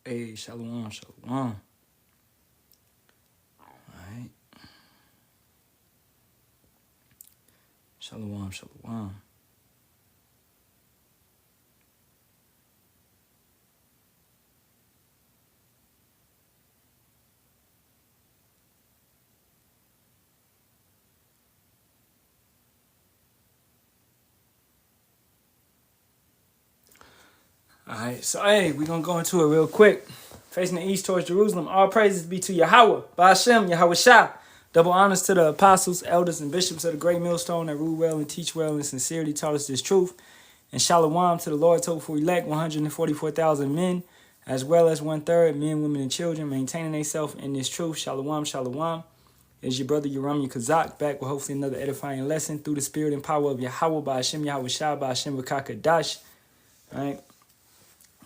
Hey, shalom, shalom. Alright. Shalom, shalom. Alright, so hey, we're gonna go into it real quick. Facing the east towards Jerusalem, all praises be to Yahawah, Bahasham, Yahawashi. Double honors to the apostles, elders, and bishops of the great millstone that rule well and teach well and sincerely taught us this truth. And Shalawam to the Lord's hopeful elect, 144,000 men, as well as 1/3 men, women, and children, maintaining themselves in this truth. Shalawam, shalawam. Is your brother Yerami Kazak back with hopefully another edifying lesson through the spirit and power of Yahawah, Bahasham, Yahawashi, Bahasham, Vakakadash. All right.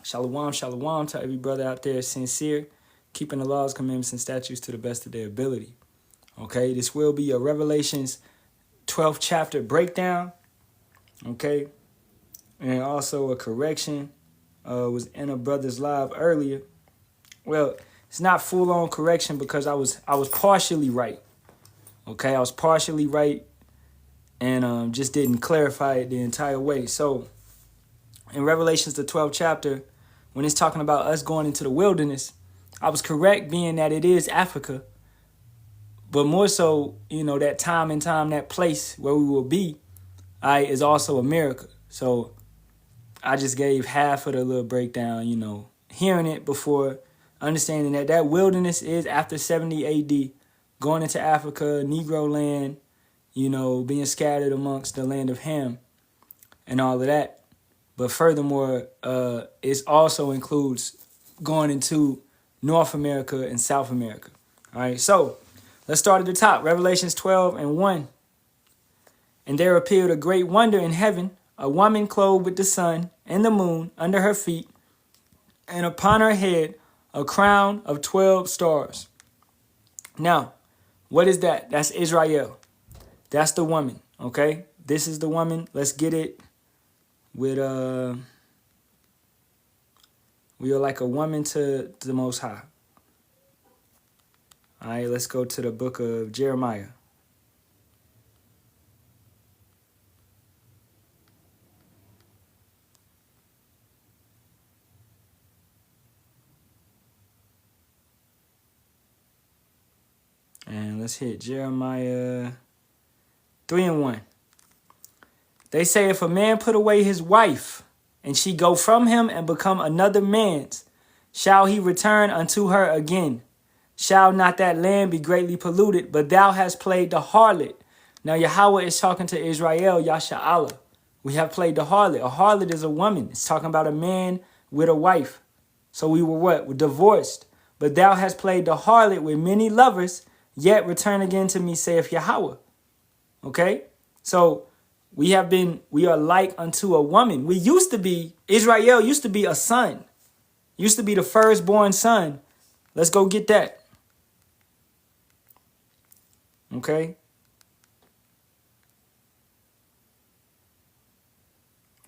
Shalawam, shalawam to every brother out there sincere, keeping the laws, commandments, and statutes to the best of their ability. Okay, this will be a Revelations 12th chapter breakdown. Okay, and also a correction. Was in a brother's live earlier. Well, it's not full-on correction because I was partially right. Okay, I was partially right and just didn't clarify it the entire way. So in Revelations, the 12th chapter, when it's talking about us going into the wilderness, I was correct being that it is Africa, but more so, that time and time, that place where we will be, is also America. So I just gave half of the little breakdown, hearing it before, understanding that that wilderness is after 70 AD, going into Africa, Negro land, being scattered amongst the land of Ham and all of that. But furthermore, it also includes going into North America and South America. All right, so let's start at the top. Revelations 12:1. And there appeared a great wonder in heaven, a woman clothed with the sun and the moon under her feet, and upon her head a crown of 12 stars. Now, what is that? That's Israel. That's the woman, okay? This is the woman. Let's get it with, we are like a woman to the Most High. All right, let's go to the book of Jeremiah. And let's hit Jeremiah 3:1. They say, if a man put away his wife, and she go from him and become another man's, shall he return unto her again? Shall not that land be greatly polluted? But thou hast played the harlot. Now Yahawah is talking to Israel, Yasharahla. We have played the harlot. A harlot is a woman. It's talking about a man with a wife. So we were what? We're divorced. But thou hast played the harlot with many lovers, yet return again to me, saith Yahawah. Okay? So we are like unto a woman. Israel used to be a son. Used to be the firstborn son. Let's go get that. Okay?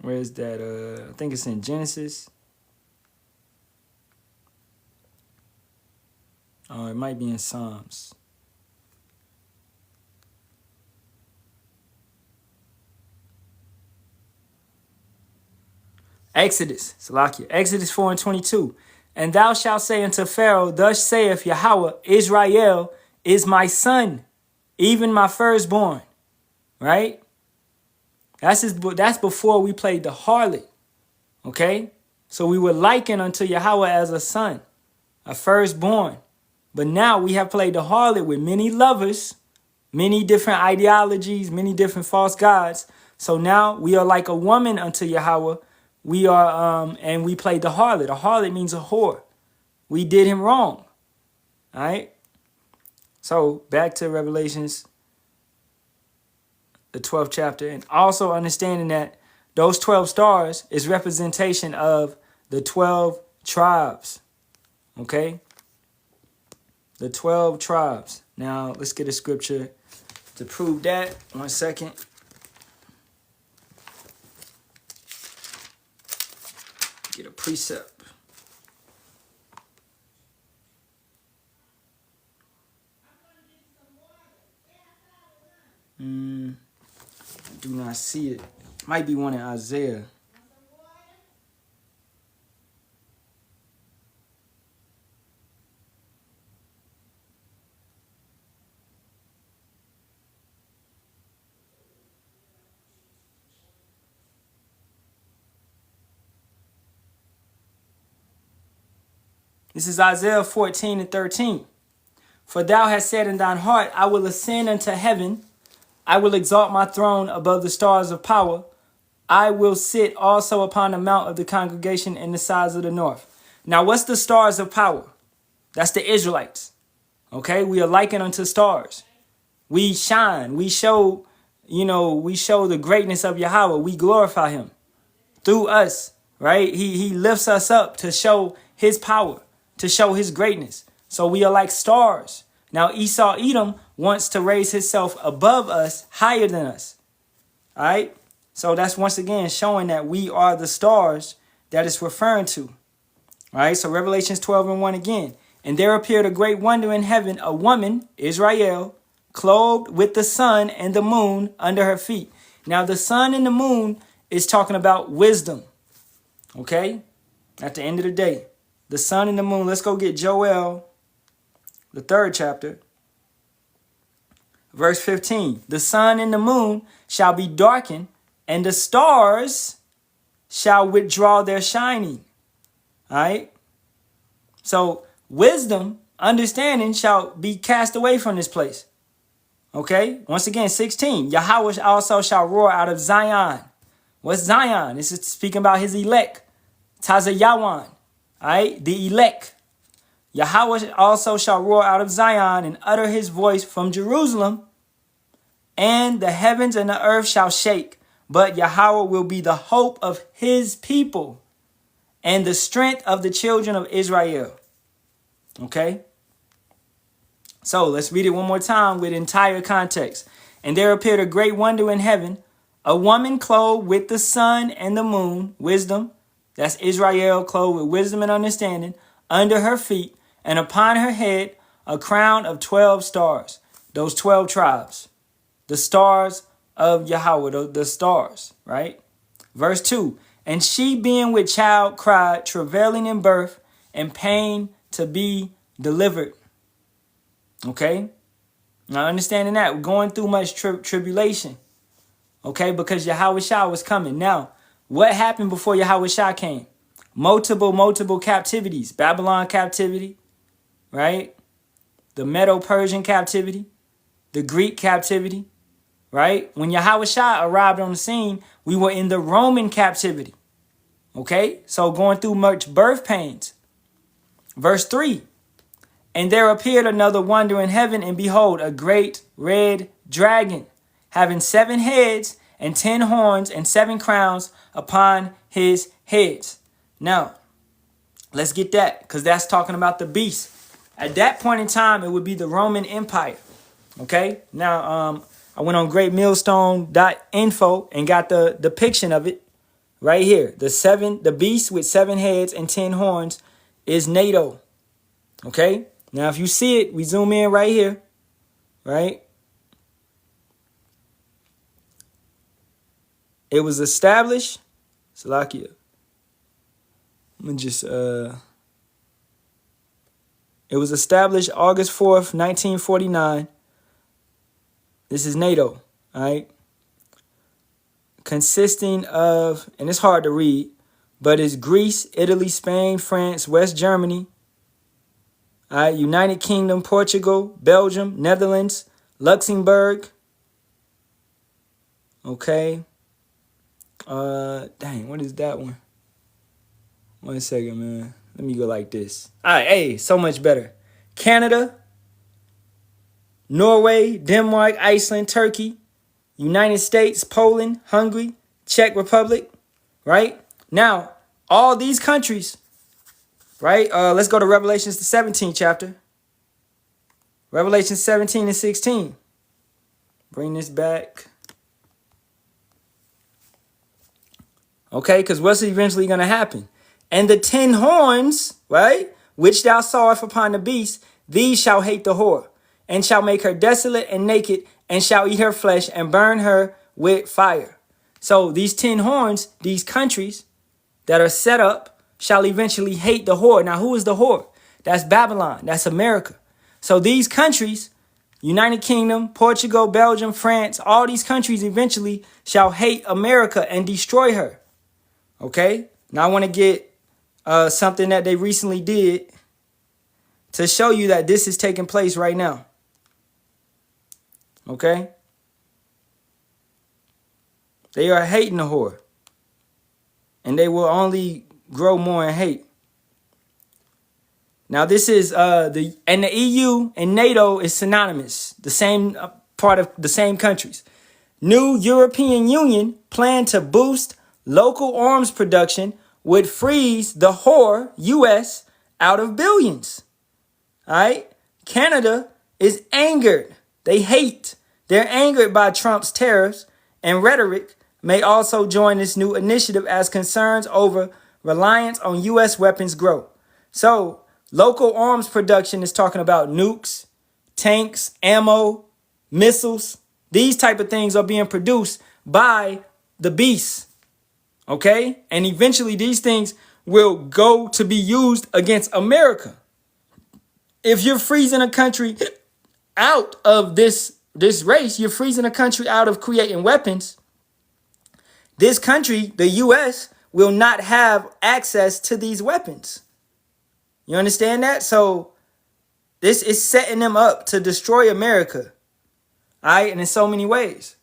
Where is that? I think it's in Genesis. Oh, it might be in Psalms. Exodus 4:22. And thou shalt say unto Pharaoh, thus saith Yahawah, Israel is my son, even my firstborn. Right? That's before we played the harlot. Okay? So we were likened unto Yahawah as a son, a firstborn. But now we have played the harlot with many lovers, many different ideologies, many different false gods. So now we are like a woman unto Yahawah. We are, and we played the harlot. A harlot means a whore. We did him wrong. All right? So back to Revelations, the 12th chapter. And also understanding that those 12 stars is representation of the 12 tribes. Okay? The 12 tribes. Now, let's get a scripture to prove that. 1 second. Get a precept. I do not see it. Might be one in Isaiah. This is Isaiah 14 and 13. For thou hast said in thine heart, I will ascend unto heaven. I will exalt my throne above the stars of power. I will sit also upon the mount of the congregation in the sides of the north. Now, what's the stars of power? That's the Israelites. Okay, we are likened unto stars. We shine. We show, we show the greatness of Yahawah. We glorify him through us, right? He lifts us up to show his power, to show his greatness. So we are like stars. Now Esau Edom wants to raise himself above us, higher than us. All right. So that's once again showing that we are the stars that it's referring to. All right. So Revelations 12 and 1 again. And there appeared a great wonder in heaven, a woman, Israel, clothed with the sun and the moon under her feet. Now the sun and the moon is talking about wisdom. Okay. At the end of the day, the sun and the moon. Let's go get Joel, the 3rd chapter. Verse 15. The sun and the moon shall be darkened, and the stars shall withdraw their shining. All right. So wisdom, understanding shall be cast away from this place. Okay. Once again, 16. Yahawah also shall roar out of Zion. What's Zion? This is speaking about his elect. Tazayawan. All right. The elect. Yahawah also shall roar out of Zion and utter his voice from Jerusalem. And the heavens and the earth shall shake. But Yahawah will be the hope of his people and the strength of the children of Israel. Okay. So let's read it one more time with entire context. And there appeared a great wonder in heaven, a woman clothed with the sun and the moon, wisdom. That's Israel, clothed with wisdom and understanding, under her feet, and upon her head a crown of 12 stars. Those 12 tribes, the stars of Yahawah, the stars, right? Verse 2. And she being with child cried, travailing in birth and pain to be delivered. Okay. Now understanding that, we're going through much tribulation. Okay. Because Yahawashi was coming. Now, what happened before Yahawashi came? Multiple captivities. Babylon captivity, right? The Medo-Persian captivity, the Greek captivity, right? When Yahawashi arrived on the scene, we were in the Roman captivity. Okay, so going through much birth pains. Verse 3. And there appeared another wonder in heaven, and behold, a great red dragon, having 7 heads and 10 horns and 7 crowns upon his heads. Now, let's get that, because that's talking about the beast. At that point in time, it would be the Roman Empire. Okay, now I went on greatmillstone.info and got the depiction of it right here. The beast with 7 heads and 10 horns is NATO. Okay, now if you see it, we zoom in right here, right? It was established, Salakia. Let me just, it was established August 4th, 1949. This is NATO, all right? Consisting of, and it's hard to read, but it's Greece, Italy, Spain, France, West Germany, all right, United Kingdom, Portugal, Belgium, Netherlands, Luxembourg. Okay. Dang, what is that one? 1 second, man. Let me go like this. All right, hey, so much better. Canada, Norway, Denmark, Iceland, Turkey, United States, Poland, Hungary, Czech Republic, right? Now, all these countries, right? Let's go to Revelations, the 17th chapter. Revelation 17 and 16. Bring this back. Okay, because what's eventually going to happen? And the 10 horns, right, which thou sawest upon the beast, these shall hate the whore, and shall make her desolate and naked, and shall eat her flesh and burn her with fire. So these 10 horns, these countries that are set up, shall eventually hate the whore. Now, who is the whore? That's Babylon. That's America. So these countries, United Kingdom, Portugal, Belgium, France, all these countries eventually shall hate America and destroy her. Okay? Now, I want to get something that they recently did to show you that this is taking place right now. Okay? They are hating the whore. And they will only grow more in hate. Now, this is the EU and NATO is synonymous. The same part of the same countries. New European Union plan to boost local arms production would freeze the whore US out of billions. All right. Canada is angered. They hate. They're angered by Trump's tariffs and rhetoric. May also join this new initiative as concerns over reliance on U.S. weapons grow. So local arms production is talking about nukes, tanks, ammo, missiles. These type of things are being produced by the beast. Okay? And eventually these things will go to be used against America. If you're freezing a country out of this race, you're freezing a country out of creating weapons. This country, the U.S., will not have access to these weapons. You understand that? So this is setting them up to destroy America. All right? And in so many ways.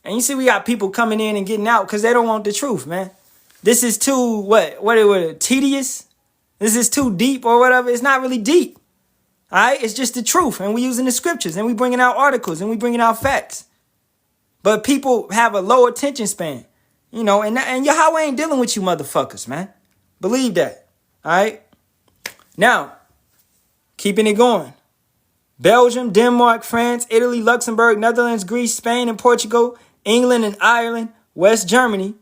And you see we got people coming in and getting out because they don't want the truth, man. This is too, tedious? This is too deep or whatever. It's not really deep. All right? It's just the truth. And we using the scriptures and we bringing out articles and we bringing out facts. But people have a low attention span. You know, and Yahawah ain't dealing with you motherfuckers, man. Believe that. All right? Now, keeping it going. Belgium, Denmark, France, Italy, Luxembourg, Netherlands, Greece, Spain, and Portugal, England and Ireland, West Germany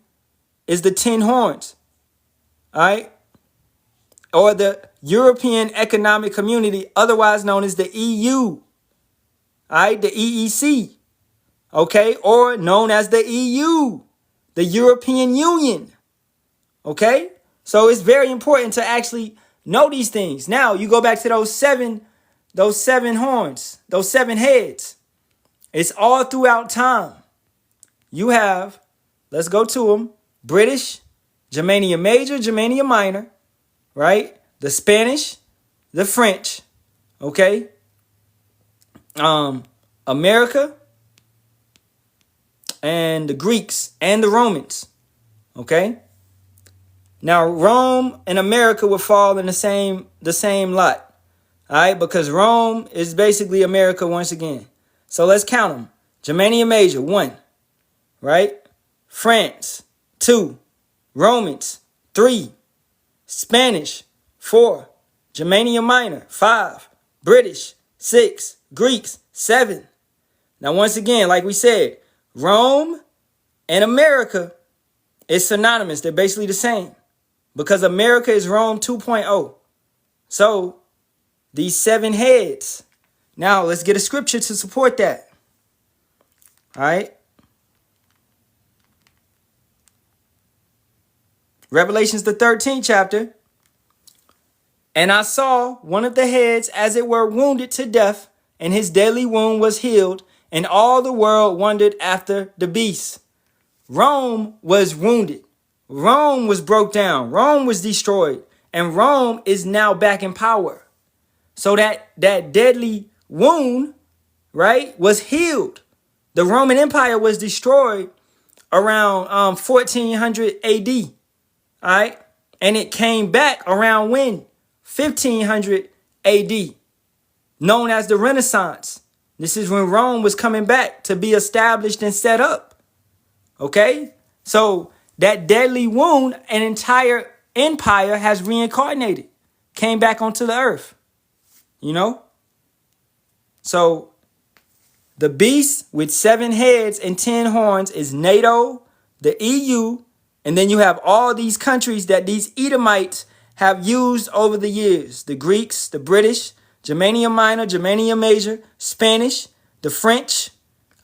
is the 10 horns. All right? Or the European Economic Community, otherwise known as the EU. All right? The EEC. Okay? Or known as the EU. The European Union. Okay? So it's very important to actually know these things. Now, you go back to those seven horns, those 7 heads. It's all throughout time. You have, let's go to them, British, Germania Major, Germania Minor, right? The Spanish, the French, okay? America, and the Greeks and the Romans. Okay. Now Rome and America would fall in the same lot. All right, because Rome is basically America once again. So let's count them. Germania Major, 1. Right? France, 2. Romans, 3. Spanish, 4. Germania Minor, 5. British, 6. Greeks, 7. Now once again, like we said, Rome and America is synonymous. They're basically the same because America is Rome 2.0. So these 7 heads. Now let's get a scripture to support that. All right. Revelations, the 13th chapter. And I saw one of the heads as it were wounded to death, and his deadly wound was healed. And all the world wondered after the beast. Rome was wounded. Rome was broke down. Rome was destroyed. And Rome is now back in power. So that deadly wound, right, was healed. The Roman Empire was destroyed around 1400 AD. All right. And it came back around when? 1500 AD. Known as the Renaissance. This is when Rome was coming back to be established and set up. Okay? So that deadly wound, an entire empire has reincarnated. Came back onto the earth. You know? So the beast with 7 heads and 10 horns is NATO, the EU, and then you have all these countries that these Edomites have used over the years. The Greeks, the British, Germania Minor, Germania Major, Spanish, the French,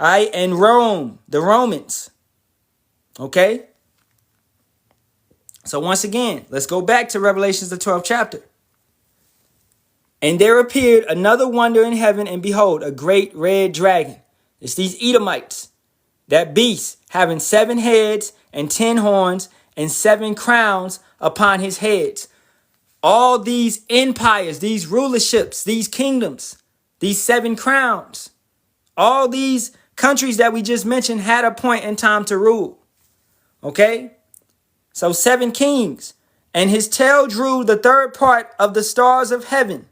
All right, and Rome, the Romans. Okay? So once again, let's go back to Revelations, the 12th chapter. And there appeared another wonder in heaven, and behold, a great red dragon. It's these Edomites, that beast, having 7 heads and 10 horns and 7 crowns upon his heads. All these empires, these rulerships, these kingdoms, these 7 crowns, all these countries that we just mentioned had a point in time to rule. Okay? So 7 kings. And his tail drew the third part of the stars of heaven.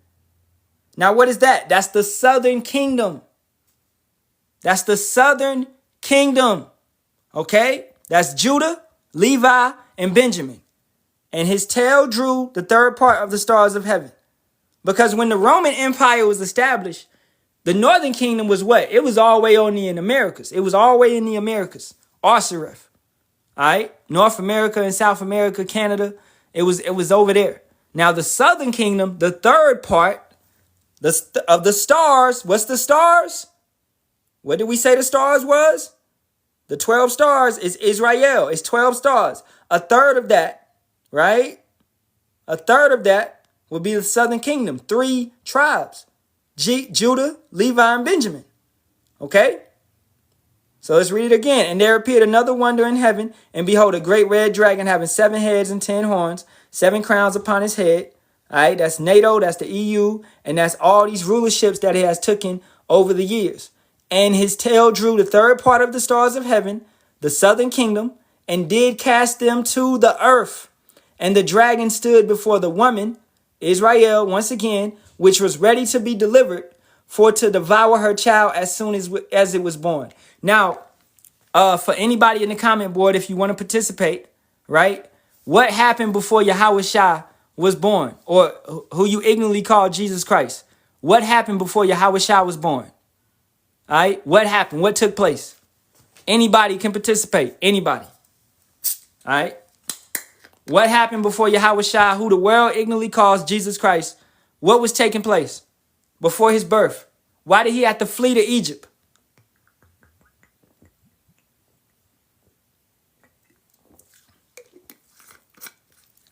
Now, what is that? That's the southern kingdom. That's the southern kingdom. Okay? That's Judah, Levi, and Benjamin. And his tail drew the third part of the stars of heaven. Because when the Roman Empire was established, the northern kingdom was what? It was all the way on in the Americas. It was all the way in the Americas. Arsereth. All right? North America and South America, Canada. It was over there. Now, the southern kingdom, the third part of the stars. What's the stars? What did we say the stars was? The 12 stars is Israel. It's 12 stars. A third of that, right? A third of that would be the southern kingdom. 3 tribes. Judah, Levi, and Benjamin. Okay? So let's read it again. And there appeared another wonder in heaven, and behold, a great red dragon having 7 heads and 10 horns, 7 crowns upon his head. All right, that's NATO, that's the EU, and that's all these rulerships that he has taken over the years. And his tail drew the third part of the stars of heaven, the southern kingdom, and did cast them to the earth. And the dragon stood before the woman, Israel, once again, which was ready to be delivered, for to devour her child as soon as it was born. Now, for anybody in the comment board, if you want to participate, right? What happened before Yahawashi was born, or who you ignorantly call Jesus Christ? What happened before Yahawashi was born? All right? What happened? What took place? Anybody can participate. Anybody. All right? What happened before Yahawashi, who the world ignorantly calls Jesus Christ? What was taking place before his birth? Why did he have to flee to Egypt?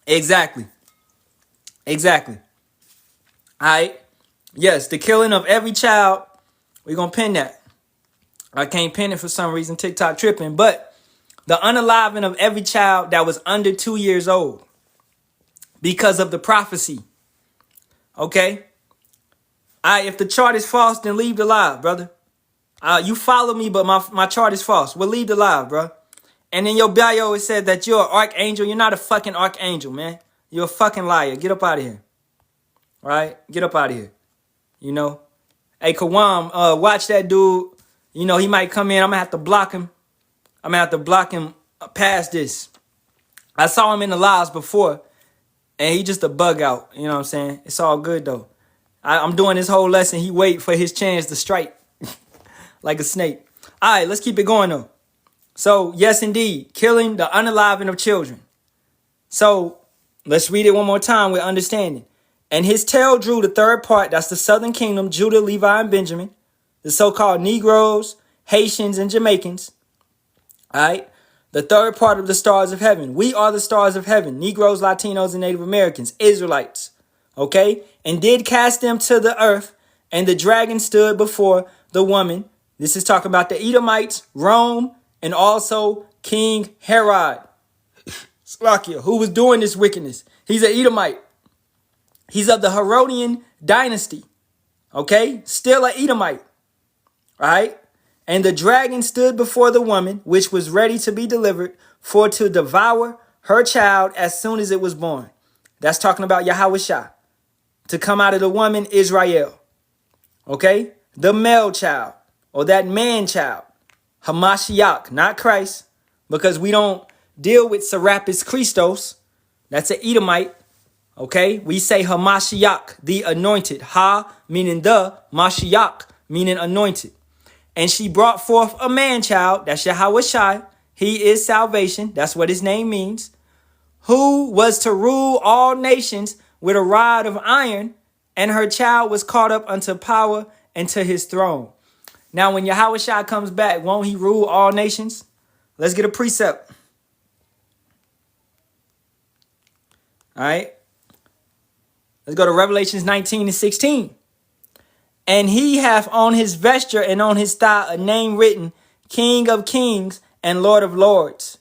Exactly. Exactly. All right. Yes, the killing of every child. We're going to pin that. I can't pin it for some reason. TikTok tripping. But the unaliving of every child that was under 2 years old. Because of the prophecy. Okay. All right. If the chart is false, then leave the live, brother. You follow me, but my chart is false. Well, leave the live, bro. And in your bio, it said that you're an archangel. You're not a fucking archangel, man. You're a fucking liar. Get up out of here. All right? Get up out of here. You know? Hey, Kawam, watch that dude. You know, he might come in. I'm going to have to block him. I'm going to have to block him past this. I saw him in the lives before, and he just a bug out. You know what I'm saying? It's all good, though. I'm doing this whole lesson. He wait for his chance to strike like a snake. All right, let's keep it going, though. So, yes, indeed, killing the unaliving of children. So, let's read it one more time with understanding. And his tail drew the third part, that's the southern kingdom, Judah, Levi, and Benjamin, the so-called Negroes, Haitians, and Jamaicans. All right, the third part of the stars of heaven. We are the stars of heaven, Negroes, Latinos, and Native Americans, Israelites. Okay, and did cast them to the earth, and the dragon stood before the woman. This is talking about the Edomites, Rome, and also King Herod, Slakia, who was doing this wickedness. He's an Edomite. He's of the Herodian dynasty. Okay? Still an Edomite. All right? And the dragon stood before the woman, which was ready to be delivered, for to devour her child as soon as it was born. That's talking about Yahawashi. To come out of the woman, Israel. Okay? The male child, or that man child. Hamashiach, not Christ, because we don't deal with Serapis Christos. That's an Edomite. Okay, we say Hamashiach, the anointed. Ha, meaning the, Mashiach, meaning anointed. And she brought forth a man child, that's Yahawashi. He is salvation, that's what his name means. Who was to rule all nations with a rod of iron, and her child was caught up unto power and to his throne. Now, when Yahawashi comes back, won't he rule all nations? Let's get a precept. All right. Let's go to Revelations 19 and 16. And he hath on his vesture and on his thigh a name written, King of Kings and Lord of Lords.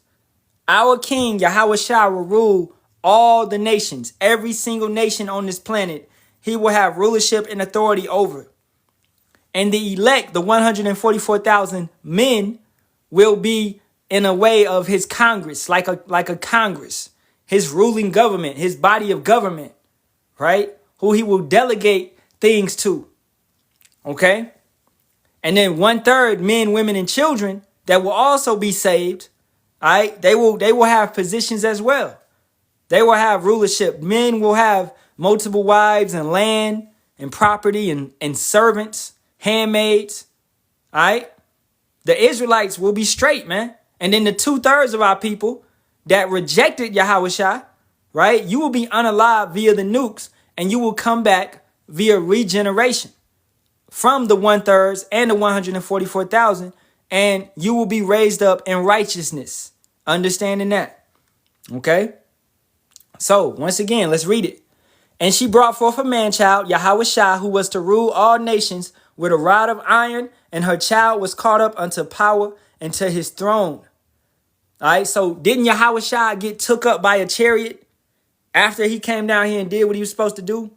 Our King, Yahawashi, will rule all the nations, every single nation on this planet. He will have rulership and authority over. And the elect, the 144,000 men, will be in a way of his Congress, like a Congress, his ruling government, his body of government, right? Who he will delegate things to. Okay? And then 1/3 men, women, and children that will also be saved. All right? They will have positions as well. They will have rulership. Men will have multiple wives and land and property and servants, handmaids. All right? The Israelites will be straight, man. And then the 2/3 of our people that rejected Yahawashi, right? You will be unalive via the nukes, and you will come back via regeneration from the 1/3 and the 144,000, and you will be raised up in righteousness. Understanding that. Okay? So, once again, let's read it. And she brought forth a man-child, Yahawashi, who was to rule all nations with a rod of iron, and her child was caught up unto power and to his throne. All right, so didn't Yahawashi get took up by a chariot after he came down here and did what he was supposed to do?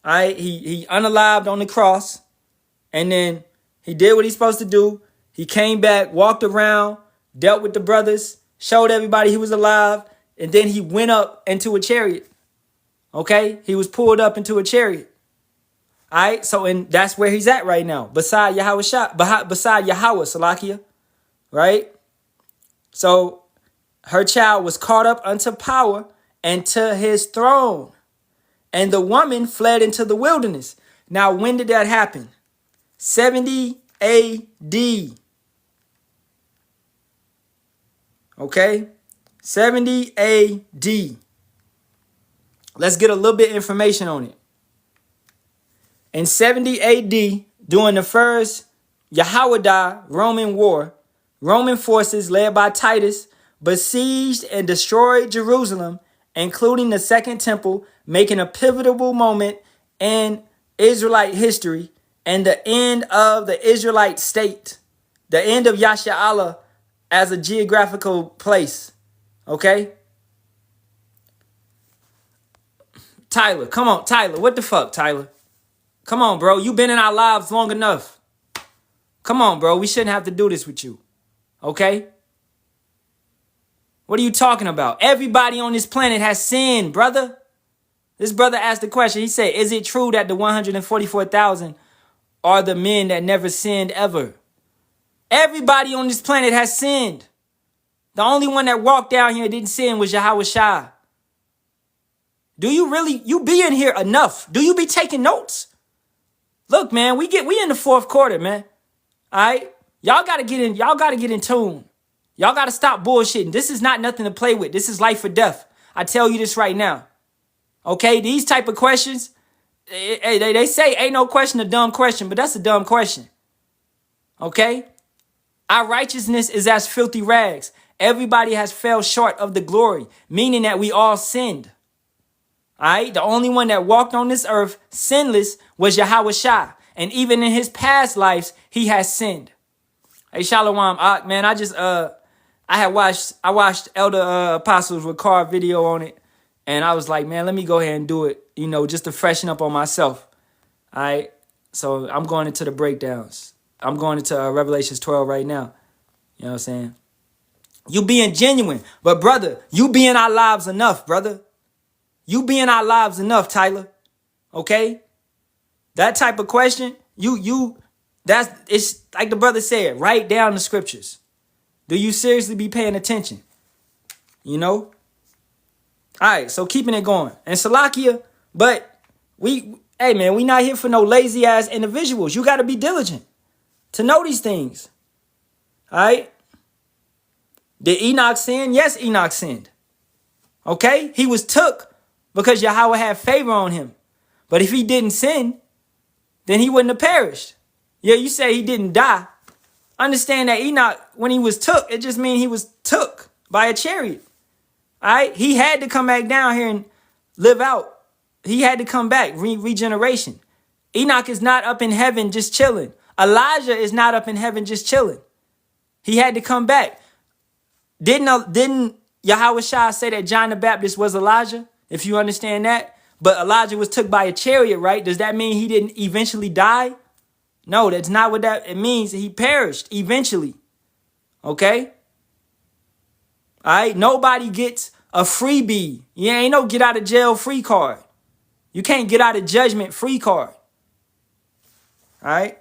All right, he unalived on the cross, and then he did what he's supposed to do. He came back, walked around, dealt with the brothers, showed everybody he was alive, and then he went up into a chariot. Okay, he was pulled up into a chariot. All right, so and that's where he's at right now, beside Yahawashi, beside Yahawah, Salakia, right? So her child was caught up unto power and to his throne. And the woman fled into the wilderness. Now, when did that happen? 70 AD. Okay? 70 AD. Let's get a little bit of information on it. In 70 AD, during the first Yahawah Roman war, Roman forces led by Titus besieged and destroyed Jerusalem, including the Second Temple, making a pivotal moment in Israelite history and the end of the Israelite state, the end of Yasharahla as a geographical place. Okay? Tyler, come on, Tyler. What the fuck, Tyler? Come on, bro. You've been in our lives long enough. Come on, bro. We shouldn't have to do this with you. Okay? What are you talking about? Everybody on this planet has sinned, brother. This brother asked the question. He said, is it true that the 144,000 are the men that never sinned ever? Everybody on this planet has sinned. The only one that walked down here and didn't sin was Yahawashi. Do you really, you be in here enough? Do you be taking notes? Look, man, we in the fourth quarter, man. All right? Y'all got to get in tune. Y'all got to stop bullshitting. This is not nothing to play with. This is life or death. I tell you this right now. Okay? These type of questions, they say ain't no question a dumb question, but that's a dumb question. Okay? Our righteousness is as filthy rags. Everybody has fell short of the glory, meaning that we all sinned. All right? The only one that walked on this earth sinless was Yahawashi. And even in his past lives, he has sinned. Hey, Shalawam, man, I watched Elder Apostles record video on it. And I was like, man, let me go ahead and do it, just to freshen up on myself. All right? So I'm going into the breakdowns. I'm going into Revelations 12 right now. You know what I'm saying? You being genuine. But, brother, you be in our lives enough, brother. You be in our lives enough, Tyler. Okay? That type of question, it's like the brother said, write down the scriptures. Do you seriously be paying attention? All right, so keeping it going. And Salakia, but hey man, we not here for no lazy ass individuals. You got to be diligent to know these things. All right? Did Enoch sin? Yes, Enoch sinned. Okay? He was took because Yahawah had favor on him. But if he didn't sin, then he wouldn't have perished. Yeah, you say he didn't die. Understand that Enoch, when he was took, it just means he was took by a chariot. All right? He had to come back down here and live out. He had to come back, regeneration. Enoch is not up in heaven just chilling. Elijah is not up in heaven just chilling. He had to come back. Didn't Yahawashi say that John the Baptist was Elijah? If you understand that. But Elijah was took by a chariot, right? Does that mean he didn't eventually die? No, that's not what it means. He perished eventually. Okay? All right? Nobody gets a freebie. Yeah, ain't no get out of jail free card. You can't get out of judgment free card. All right?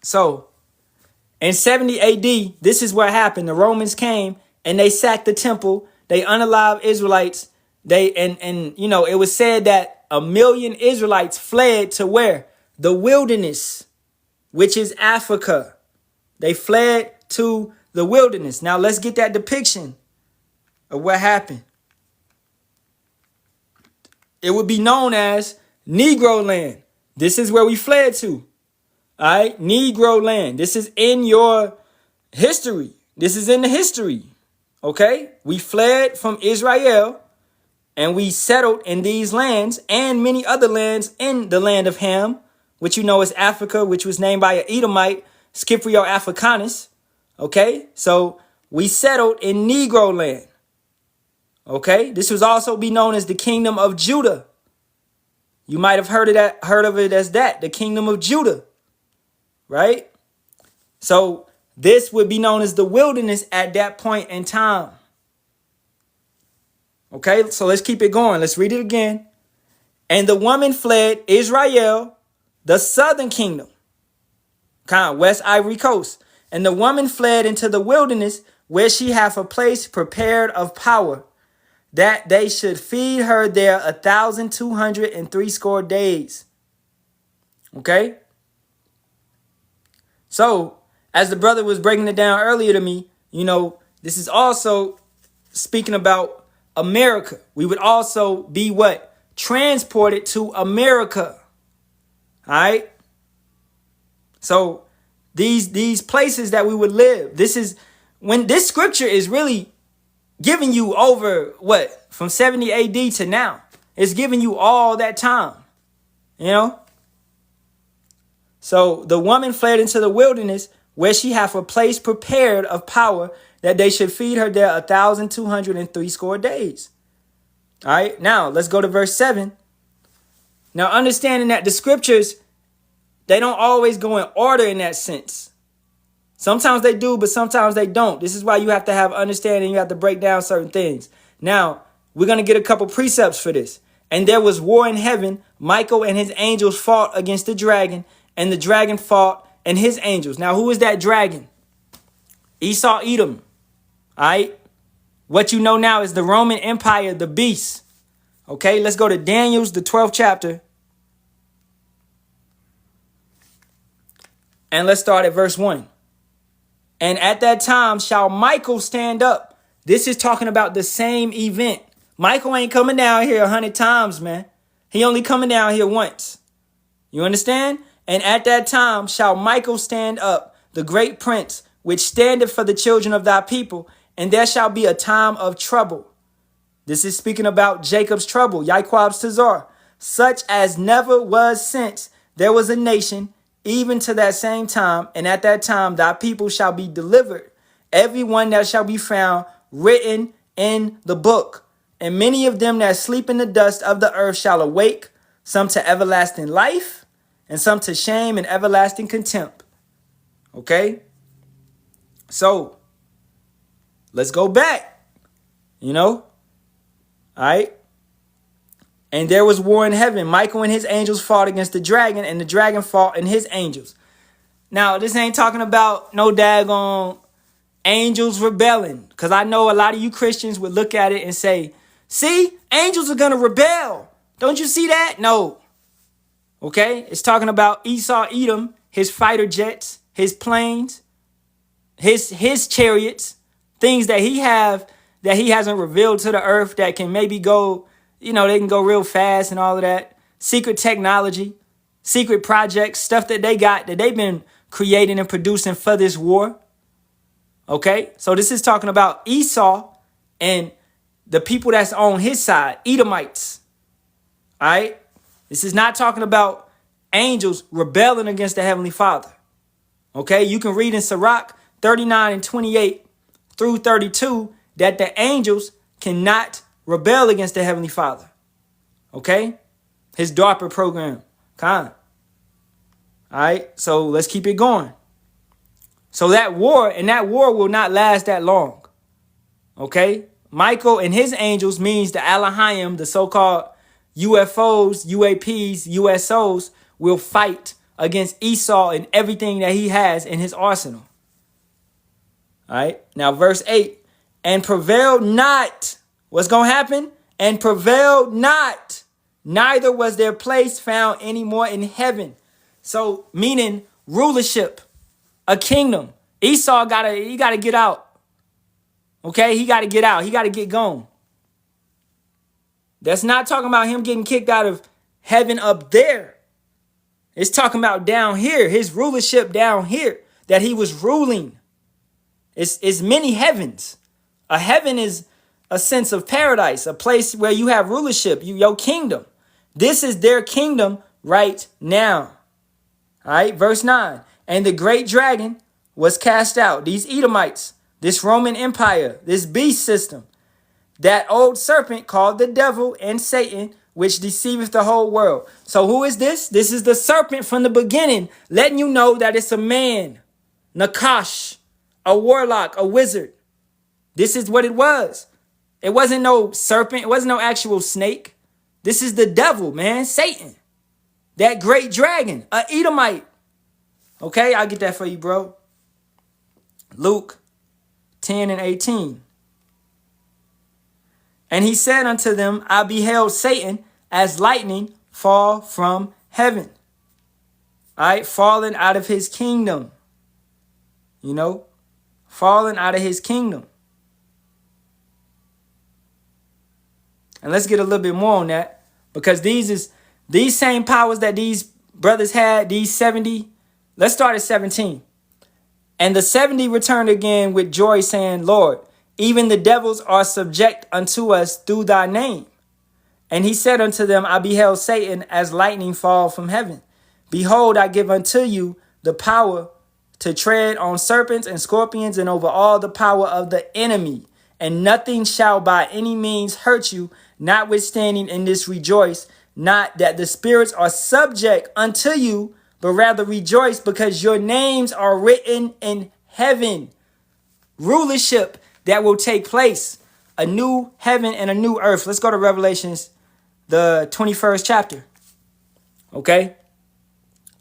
So, in 70 AD, this is what happened. The Romans came and they sacked the temple. They unalived Israelites. It was said that 1 million Israelites fled to where? The wilderness, which is Africa. They fled to the wilderness. Now let's get that depiction of what happened. It would be known as Negro land. This is where we fled to. All right, Negro land. This is in your history. This is in the history. Okay, we fled from Israel and we settled in these lands and many other lands in the land of Ham, which you know is Africa, which was named by an Edomite, Scipio Africanus. Okay, so we settled in Negro land. Okay, this was also be known as the Kingdom of Judah. You might have heard of it as that, the Kingdom of Judah. Right? So this would be known as the wilderness at that point in time. Okay, so let's keep it going. Let's read it again. And the woman fled Israel, the southern kingdom, kind of West Ivory Coast. And the woman fled into the wilderness where she hath a place prepared of power, that they should feed her there 1,260 days. Okay? So, as the brother was breaking it down earlier to me, this is also speaking about America. We would also be what? Transported to America. All right? So, these places that we would live, this is when this scripture is really giving you over what? From 70 AD to now. It's giving you all that time. So the woman fled into the wilderness where she hath a place prepared of power, that they should feed her there 1,260 days. All right, now let's go to verse 7. Now, understanding that the scriptures, they don't always go in order in that sense. Sometimes they do, but sometimes they don't. This is why you have to have understanding. You have to break down certain things. Now, we're going to get a couple precepts for this. And there was war in heaven. Michael and his angels fought against the dragon, and the dragon fought and his angels. Now, who is that dragon? Esau, Edom. All right. What you know now is the Roman Empire, the beast. Okay, let's go to Daniel's, the 12th chapter. And let's start at verse 1. And at that time shall Michael stand up. This is talking about the same event. Michael ain't coming down here 100 times, man. He only coming down here once. You understand? And at that time shall Michael stand up, the great prince, which standeth for the children of thy people, and there shall be a time of trouble. This is speaking about Jacob's trouble, Yaquab Tazar, such as never was since there was a nation, even to that same time. And at that time thy people shall be delivered, every one that shall be found written in the book. And many of them that sleep in the dust of the earth shall awake, some to everlasting life, and some to shame and everlasting contempt. Okay? So, let's go back. All right? And there was war in heaven. Michael and his angels fought against the dragon, and the dragon fought and his angels. Now, this ain't talking about no daggone angels rebelling. Because I know a lot of you Christians would look at it and say, see, angels are going to rebel. Don't you see that? No. Okay, it's talking about Esau, Edom, his fighter jets, his planes, his chariots, things that he hasn't revealed to the earth that can maybe go, they can go real fast and all of that. Secret technology, secret projects, stuff that they got, that they've been creating and producing for this war. Okay, so this is talking about Esau and the people that's on his side, Edomites. All right, this is not talking about angels rebelling against the Heavenly Father. Okay, you can read in Sirach 39 and 28 through 32 that the angels cannot rebel against the Heavenly Father. Okay, his DARPA program. All right, so let's keep it going. So that war will not last that long. Okay, Michael and his angels means the Halalyam, the so-called UFOs, UAPs, USOs will fight against Esau and everything that he has in his arsenal. All right, now verse 8, and prevailed not. What's going to happen? And prevailed not, neither was their place found anymore in heaven. So meaning rulership, a kingdom. Esau gotta get out. Okay, he gotta get out. He gotta get gone. That's not talking about him getting kicked out of heaven up there. It's talking about down here, his rulership down here, that he was ruling. It's many heavens. A heaven is a sense of paradise, a place where you have rulership, your kingdom. This is their kingdom right now. All right, verse 9. And the great dragon was cast out. These Edomites, this Roman Empire, this beast system, that old serpent called the devil and Satan, which deceiveth the whole world. So who is this? This is the serpent from the beginning, letting you know that it's a man, Nakash, a warlock, a wizard. This is what it was. It wasn't no serpent. It wasn't no actual snake. This is the devil, man, Satan, that great dragon, a Edomite. Okay, I'll get that for you, bro. Luke 10 and 18. And he said unto them, I beheld Satan as lightning fall from heaven. All right, falling out of his kingdom. You know, falling out of his kingdom. And let's get a little bit more on that, because these same powers that these brothers had, these 70. Let's start at 17. And the 70 returned again with joy, saying, Lord, even the devils are subject unto us through thy name. And he said unto them, I beheld Satan as lightning fall from heaven. Behold, I give unto you the power to tread on serpents and scorpions and over all the power of the enemy. And nothing shall by any means hurt you, notwithstanding in this rejoice, not that the spirits are subject unto you, but rather rejoice because your names are written in heaven. Rulership that will take place. A new heaven and a new earth. Let's go to Revelations, the 21st chapter. Okay.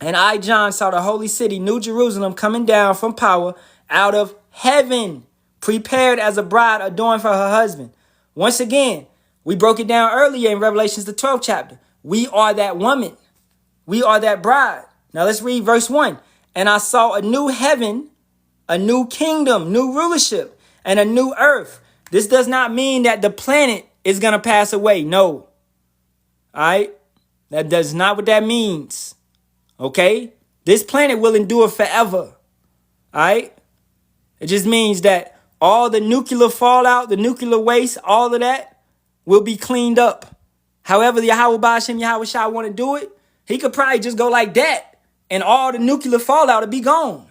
And I, John, saw the holy city, New Jerusalem, coming down from power out of heaven, prepared as a bride adorned for her husband. Once again, we broke it down earlier in Revelations, the 12th chapter. We are that woman. We are that bride. Now let's read verse 1. And I saw a new heaven, a new kingdom, new rulership, and a new earth. This does not mean that the planet is going to pass away. No. All right. That does not what that means. Okay. This planet will endure forever. All right. It just means that all the nuclear fallout, the nuclear waste, all of that will be cleaned up. However, the Yahawah, Bahasham, Yahawashi want to do it, he could probably just go like that and all the nuclear fallout will be gone.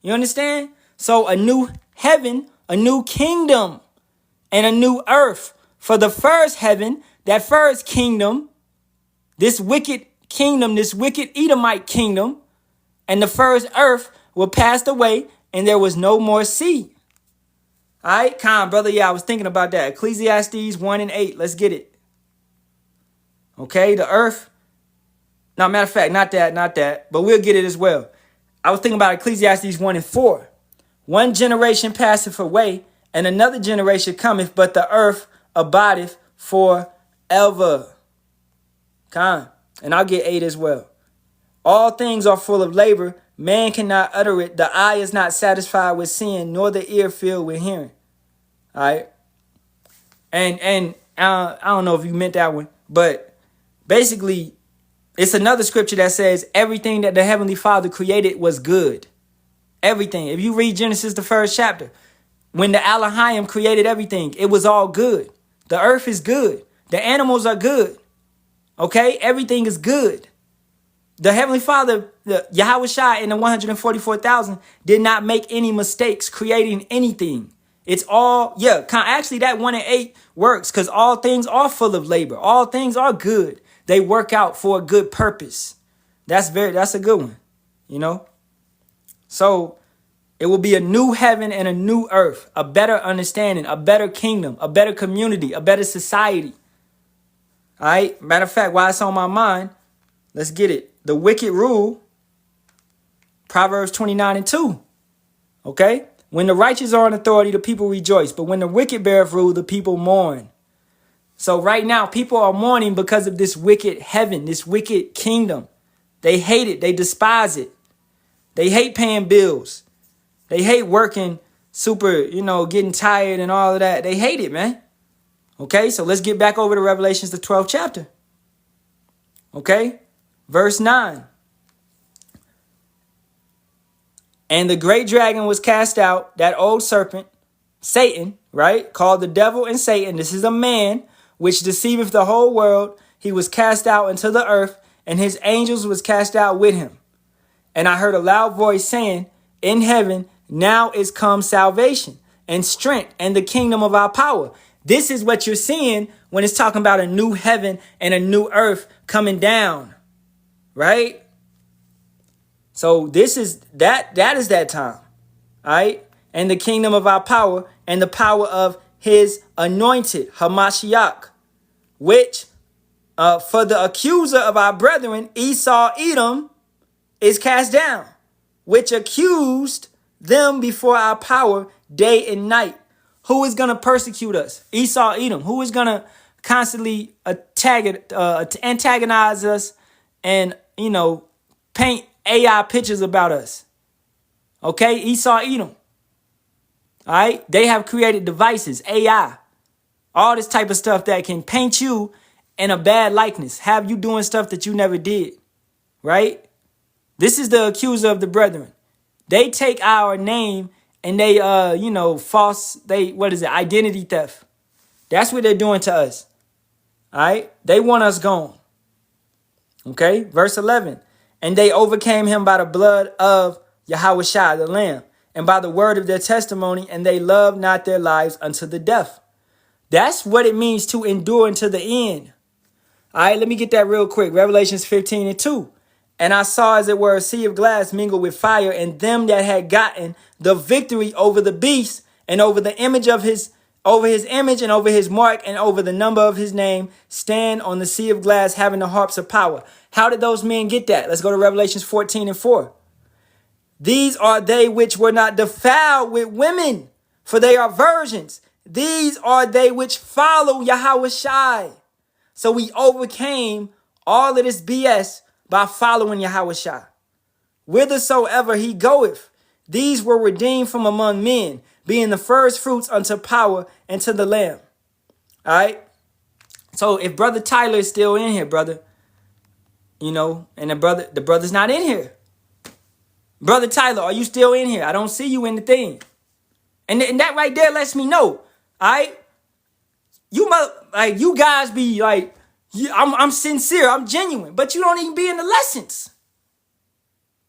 You understand? So a new heaven, a new kingdom, and a new earth. For the first heaven, that first kingdom, this wicked kingdom, this wicked Edomite kingdom, and the first earth were passed away, and there was no more sea. All right, calm, brother. Yeah, I was thinking about that. Ecclesiastes 1 and 8. Let's get it. Okay, the earth. No, matter of fact, not that, but we'll get it as well. I was thinking about Ecclesiastes 1 and 4. One generation passeth away, and another generation cometh, but the earth abideth forever. Calm. And I'll get 8 as well. All things are full of labor. Man cannot utter it. The eye is not satisfied with seeing, nor the ear filled with hearing. All right. And I don't know if you meant that one, but basically It's another scripture that says everything that the Heavenly Father created was good. Everything. If you read Genesis, the first chapter, when the Halalyam created everything, it was all good. The earth is good. The animals are good. Okay? Everything is good. The Heavenly Father, the Yahawashi and the 144,000 did not make any mistakes creating anything. It's all, actually that 1 and 8 works because all things are full of labor. All things are good. They work out for a good purpose. That's a good one, you know? So it will be a new heaven and a new earth, a better understanding, a better kingdom, a better community, a better society. All right. Matter of fact, while it's on my mind, let's get it. The wicked rule, Proverbs 29:2. Okay. When the righteous are in authority, the people rejoice. But when the wicked beareth rule, the people mourn. So right now, people are mourning because of this wicked heaven, this wicked kingdom. They hate it. They despise it. They hate paying bills. They hate working super, getting tired and all of that. They hate it, man. Okay, so let's get back over to Revelations, the 12th chapter. Okay, verse 9. And the great dragon was cast out, that old serpent, Satan, right? Called the devil and Satan. This is a man which deceiveth the whole world. He was cast out into the earth, and his angels was cast out with him. And I heard a loud voice saying, in heaven, now is come salvation and strength and the kingdom of our power. This is what you're seeing when it's talking about a new heaven and a new earth coming down, right? So this is that is that time, all right? And the kingdom of our power and the power of his anointed, Hamashiach, which for the accuser of our brethren, Esau, Edom, is cast down, which accused them before our power day and night. Who is going to persecute us? Esau, Edom. Who is going to constantly antagonize us and, paint AI pictures about us? Okay, Esau, Edom. All right, they have created devices, AI, all this type of stuff that can paint you in a bad likeness, have you doing stuff that you never did, right? This is the accuser of the brethren. They take our name and they, identity theft. That's what they're doing to us. All right. They want us gone. Okay. Verse 11. And they overcame him by the blood of Yahawashi, the Lamb, and by the word of their testimony, and they loved not their lives unto the death. That's what it means to endure unto the end. All right. Let me get that real quick. Revelations 15:2. And I saw, as it were, a sea of glass mingled with fire, and them that had gotten the victory over the beast and over the image of over his image and over his mark and over the number of his name stand on the sea of glass having the harps of power. How did those men get that? Let's go to Revelations 14:4. These are they which were not defiled with women, for they are virgins. These are they which follow Yahawashi. So we overcame all of this BS by following Yahawashi. Whithersoever he goeth, these were redeemed from among men, being the first fruits unto power and to the Lamb. All right. So if Brother Tyler is still in here, brother, and the brother's not in here. Brother Tyler, are you still in here? I don't see you in the thing. And that right there lets me know. All right. You guys be like, I'm sincere, I'm genuine, but you don't even be in the lessons.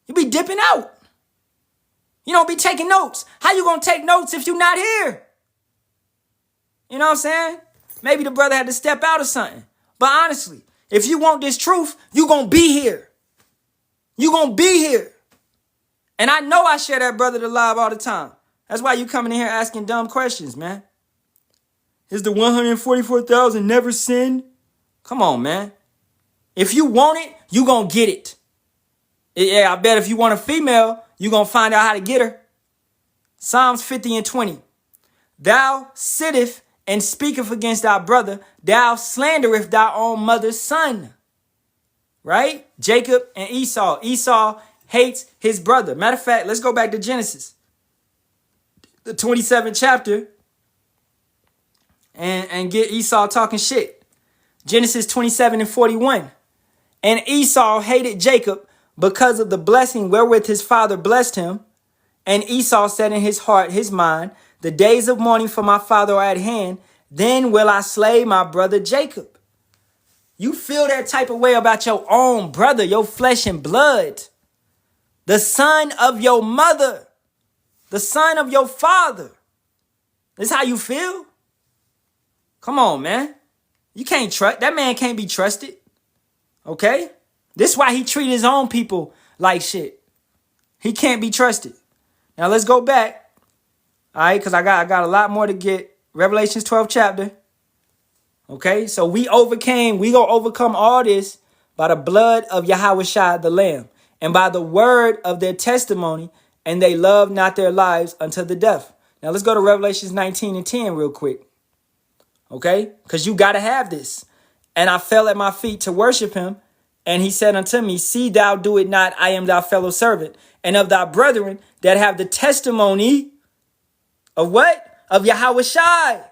You be dipping out. You don't be taking notes. How you gonna take notes if you're not here? You know what I'm saying? Maybe the brother had to step out or something. But honestly, if you want this truth, you gonna be here. You gonna be here. And I know I share that brother to live all the time. That's why you coming in here asking dumb questions, man. Is the 144,000 never sinned? Come on, man. If you want it, you gonna get it. Yeah, I bet if you want a female, you gonna find out how to get her. Psalms 50:20. Thou sittest and speaketh against thy brother. Thou slandereth thy own mother's son. Right? Jacob and Esau. Esau hates his brother. Matter of fact, let's go back to Genesis, the 27th chapter, and get Esau talking shit. Genesis 27:41. And Esau hated Jacob because of the blessing wherewith his father blessed him. And Esau said in his heart, his mind, the days of mourning for my father are at hand. Then will I slay my brother Jacob. You feel that type of way about your own brother, your flesh and blood, the son of your mother, the son of your father. This how you feel? Come on, man. You can't trust. That man can't be trusted. Okay? This is why he treat his own people like shit. He can't be trusted. Now let's go back. All right, because I got a lot more to get. Revelations 12th chapter. Okay, so we gonna overcome all this by the blood of Yahawashi the Lamb, and by the word of their testimony, and they love not their lives unto the death. Now let's go to Revelations 19 and 10 real quick. Okay, because you gotta have this. And I fell at my feet to worship him, and he said unto me, see thou do it not, I am thy fellow servant, and of thy brethren that have the testimony of what? Of Yahawashi.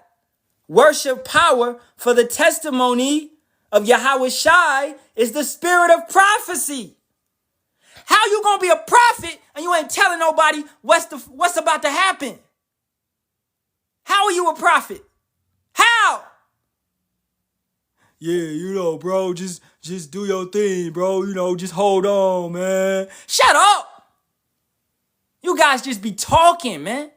Worship power, for the testimony of Yahawashi is the spirit of prophecy. How you gonna be a prophet and you ain't telling nobody what's about to happen? How are you a prophet? How? Yeah, bro, just do your thing, bro. Just hold on, man. Shut up. You guys just be talking, man.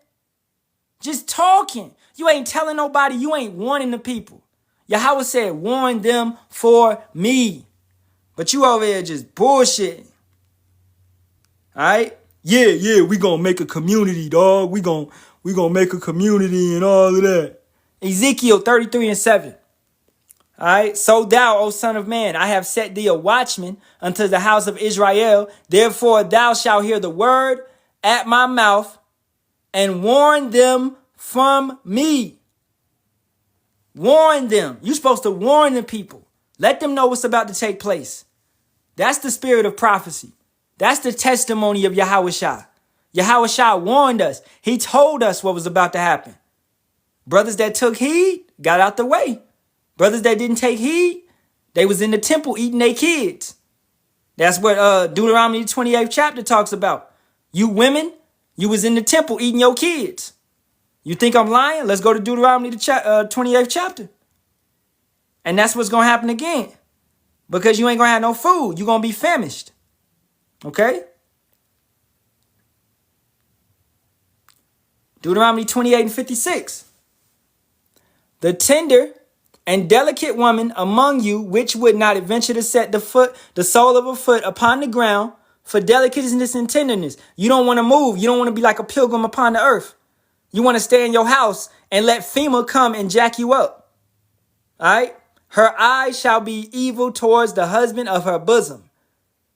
Just talking. You ain't telling nobody. You ain't warning the people. Yahawah said, warn them for me. But you over here just bullshitting. All right? Yeah, we gonna make a community, dog. We gonna make a community and all of that. Ezekiel 33 and 7. All right? So thou, O son of man, I have set thee a watchman unto the house of Israel. Therefore thou shalt hear the word at my mouth and warn them from me. Warn them. You're supposed to warn the people. Let them know what's about to take place. That's the spirit of prophecy. That's the testimony of Yahawashi. Yahawashi warned us. He told us what was about to happen. Brothers that took heed got out the way. Brothers that didn't take heed, they was in the temple eating their kids. That's what Deuteronomy 28th chapter talks about. You women, you was in the temple eating your kids. You think I'm lying? Let's go to Deuteronomy the 28th chapter. And that's what's going to happen again. Because you ain't going to have no food. You're going to be famished. Okay? Deuteronomy 28 and 56. The tender and delicate woman among you, which would not adventure to set the sole of a foot upon the ground, for delicateness and tenderness. You don't want to move. You don't want to be like a pilgrim upon the earth. You want to stay in your house and let FEMA come and jack you up. All right? Her eyes shall be evil towards the husband of her bosom.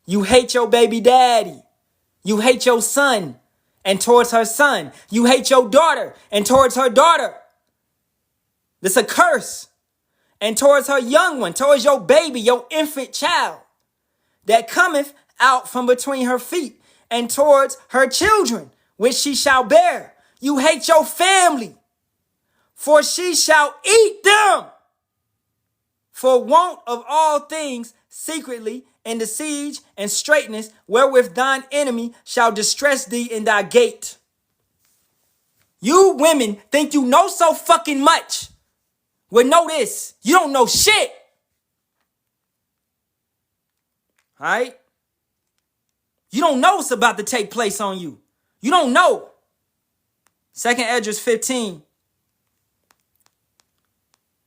You hate your baby daddy. You hate your son and towards her son. You hate your daughter and towards her daughter. This a curse. And towards her young one, towards your baby, your infant child that cometh out from between her feet, and towards her children, which she shall bear. You hate your family, for she shall eat them. For want of all things secretly in the siege and straitness, wherewith thine enemy shall distress thee in thy gate. You women think you know so fucking much. Well, know this. You don't know shit. All right? You don't know what's about to take place on you. You don't know. 2nd Esdras 15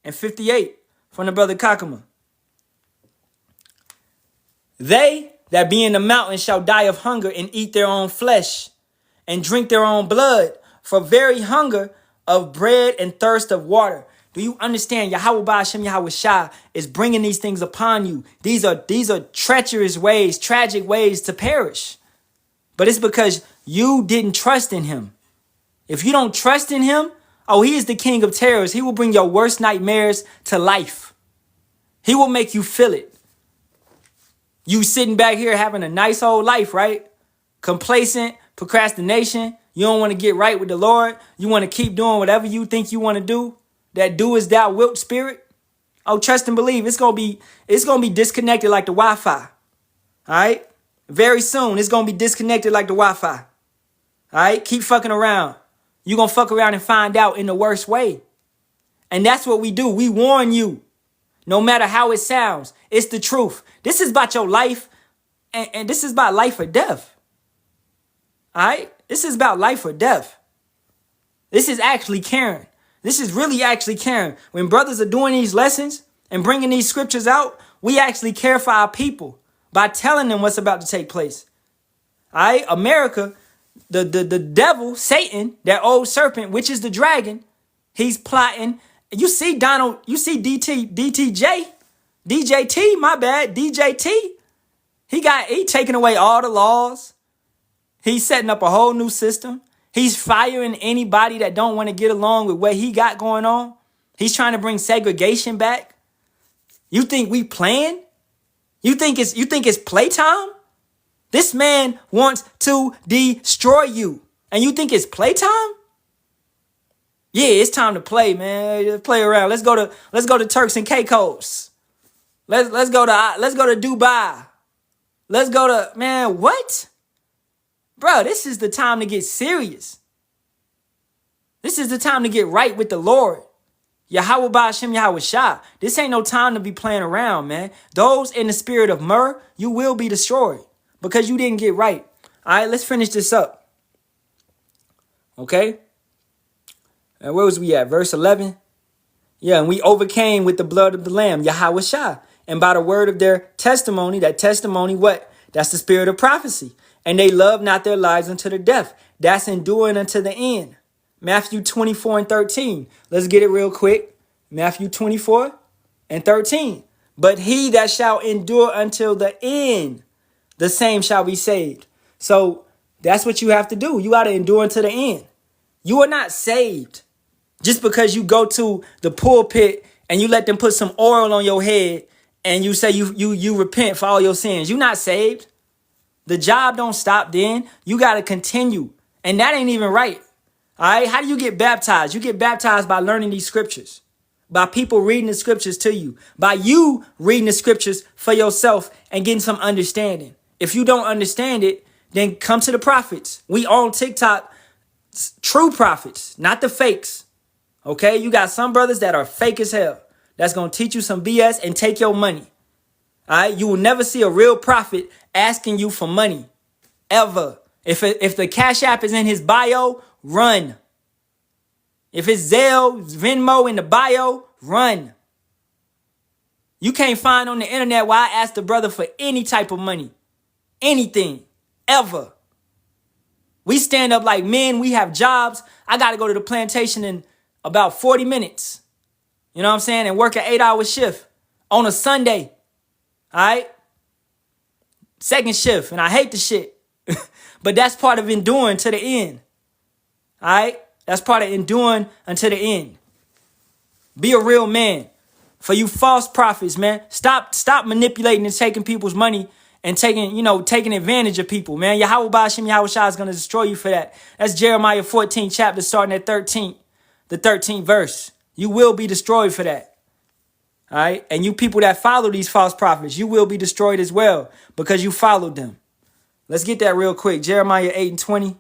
and 58 from the brother Kakama. They that be in the mountains shall die of hunger and eat their own flesh and drink their own blood, for very hunger of bread and thirst of water. Do you understand? Yahawah Bahasham Yahawashi is bringing these things upon you. These are treacherous ways, tragic ways to perish. But it's because you didn't trust in him. If you don't trust in him, he is the king of terrors. He will bring your worst nightmares to life. He will make you feel it. You sitting back here having a nice old life, right? Complacent, procrastination. You don't want to get right with the Lord. You want to keep doing whatever you think you want to do. That do as thou wilt spirit. Oh, trust and believe. It's gonna be disconnected like the Wi-Fi. All right? Very soon, it's gonna be disconnected like the Wi-Fi. All right? Keep fucking around. You're gonna fuck around and find out in the worst way. And that's what we do. We warn you. No matter how it sounds, it's the truth. This is about your life, and this is about life or death. All right? This is about life or death. This is actually caring. This is really actually caring. When brothers are doing these lessons and bringing these scriptures out, we actually care for our people by telling them what's about to take place. All right? America, the devil, Satan, that old serpent, which is the dragon, he's plotting. You see Donald, you see DJT, my bad, DJT. He taking away all the laws. He's setting up a whole new system. He's firing anybody that don't want to get along with what he got going on. He's trying to bring segregation back. You think we playing? You think it's playtime? This man wants to destroy you. And you think it's playtime? Yeah, it's time to play, man. Let's play around. Let's go to Turks and Caicos. Let's go to Dubai. Let's go to, man, what? Bro, this is the time to get serious. This is the time to get right with the Lord. Yahawah, Bahasham, Yahawashi. This ain't no time to be playing around, man. Those in the spirit of myrrh, you will be destroyed because you didn't get right. All right, let's finish this up. Okay? And where was we at? Verse 11? Yeah, and we overcame with the blood of the Lamb, Yahawashi, and by the word of their testimony. That testimony, what? That's the spirit of prophecy. And they love not their lives unto the death. That's enduring unto the end. Matthew 24 and 13. Let's get it real quick. Matthew 24 and 13. But he that shall endure until the end, the same shall be saved. So that's what you have to do. You got to endure until the end. You are not saved just because you go to the pulpit and you let them put some oil on your head and you say you repent for all your sins. You're not saved. The job don't stop then. You got to continue. And that ain't even right. All right. How do you get baptized? You get baptized by learning these scriptures, by people reading the scriptures to you, by you reading the scriptures for yourself and getting some understanding. If you don't understand it, then come to the prophets. We on TikTok, true prophets, not the fakes. Okay. You got some brothers that are fake as hell. That's going to teach you some BS and take your money. All right. You will never see a real prophet asking you for money ever. If the Cash App is in his bio, run. If it's Zelle, Venmo in the bio, run. You can't find on the internet why I asked the brother for any type of money. Anything. Ever. We stand up like men. We have jobs. I got to go to the plantation in about 40 minutes. You know what I'm saying? And work an 8-hour shift on a Sunday. All right? Second shift. And I hate the shit. But that's part of enduring to the end. All right? That's part of enduring until the end. Be a real man. For you false prophets, man. Stop manipulating and taking people's money and taking advantage of people, man. Yahawah, Bahasham, Yahawashi is going to destroy you for that. That's Jeremiah 14 chapter starting at 13. The 13th verse. You will be destroyed for that. All right? And you people that follow these false prophets, you will be destroyed as well because you followed them. Let's get that real quick. Jeremiah 8 and 20.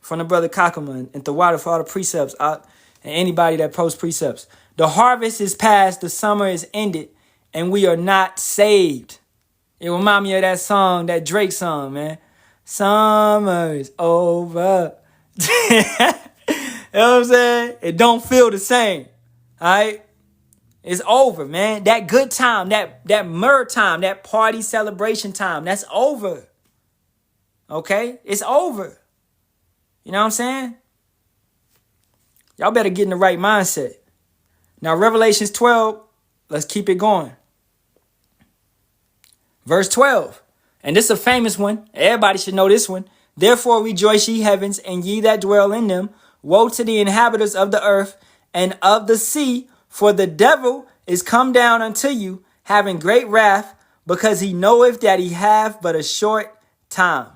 From the brother Kakama and the water for all the precepts and anybody that posts precepts. The harvest is past, the summer is ended, and we are not saved. It remind me of that song, that Drake song, man. Summer is over. You know what I'm saying? It don't feel the same. All right? It's over, man. That good time, that myrrh time, that party celebration time, that's over. Okay? It's over. You know what I'm saying? Y'all better get in the right mindset. Now, Revelations 12, let's keep it going. Verse 12. And this is a famous one. Everybody should know this one. Therefore rejoice ye heavens, and ye that dwell in them. Woe to the inhabitants of the earth and of the sea, for the devil is come down unto you, having great wrath, because he knoweth that he hath but a short time.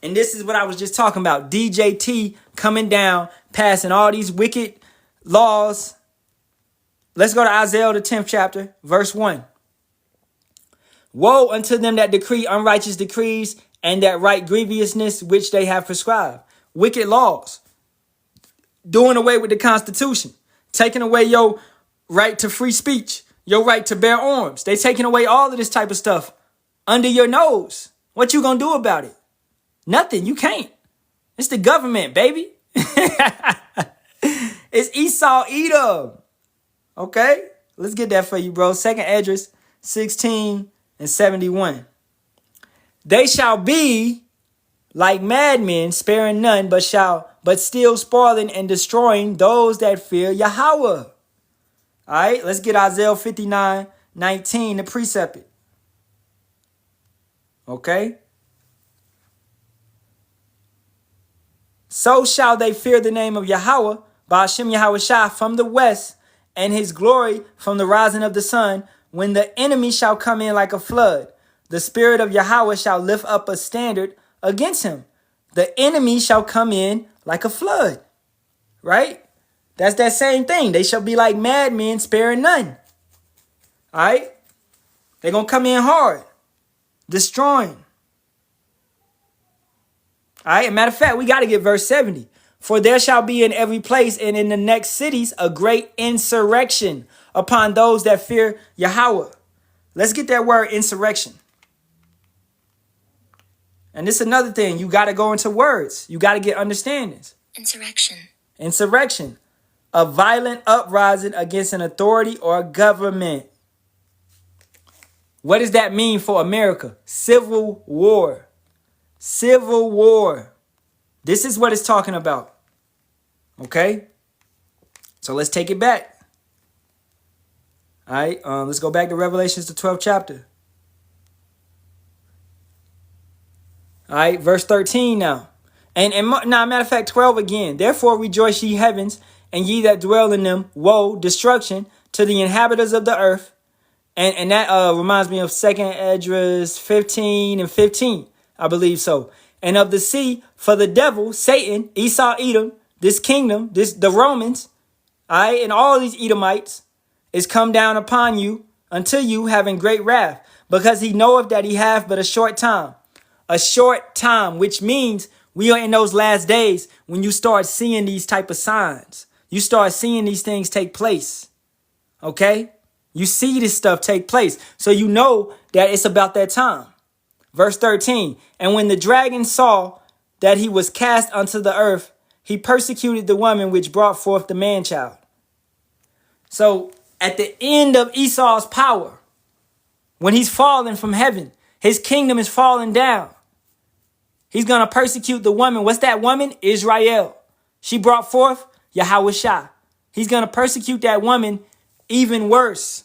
And this is what I was just talking about. DJT coming down, passing all these wicked laws. Let's go to Isaiah, the 10th chapter, verse 1. Woe unto them that decree unrighteous decrees and that write grievousness which they have prescribed. Wicked laws. Doing away with the Constitution. Taking away your right to free speech. Your right to bear arms. They taking away all of this type of stuff under your nose. What you gonna do about it? Nothing. You can't. It's the government, baby. It's Esau Edom. Okay? Let's get that for you, bro. Second Esdras 16 and 71. They shall be like madmen, sparing none, but still spoiling and destroying those that fear Yahawah. All right, let's get Isaiah 59:19 to precept it. Okay? So shall they fear the name of Yahawah, Bahasham Yahawashi from the west, and his glory from the rising of the sun, when the enemy shall come in like a flood. The spirit of Yahawah shall lift up a standard against him. The enemy shall come in like a flood. Right? That's that same thing. They shall be like madmen, sparing none. All right? They're going to come in hard, destroying. All right? As a matter of fact, we got to get verse 70. For there shall be in every place and in the next cities a great insurrection upon those that fear Yahawah. Let's get that word insurrection. And this is another thing. You got to go into words. You got to get understandings. Insurrection. Insurrection. A violent uprising against an authority or a government. What does that mean for America? Civil war. Civil war. This is what it's talking about. Okay? So let's take it back. All right, let's go back to Revelations, the 12th chapter. All right, verse 13 now. And now, matter of fact, 12 again. Therefore rejoice ye heavens, and ye that dwell in them. Woe, destruction to the inhabitants of the earth. And that reminds me of 2nd Esdras 15 and 15. I believe so. And of the sea, for the devil, Satan, Esau, Edom, this kingdom, the Romans, all right, and all these Edomites, is come down upon you unto you having great wrath, because he knoweth that he hath but a short time. A short time, which means we are in those last days when you start seeing these type of signs. You start seeing these things take place. Okay? You see this stuff take place. So you know that it's about that time. Verse 13. And when the dragon saw that he was cast unto the earth, he persecuted the woman which brought forth the man-child. So at the end of Esau's power, when he's fallen from heaven, his kingdom is falling down. He's going to persecute the woman. What's that woman? Israel. She brought forth Yahawashi. He's going to persecute that woman even worse.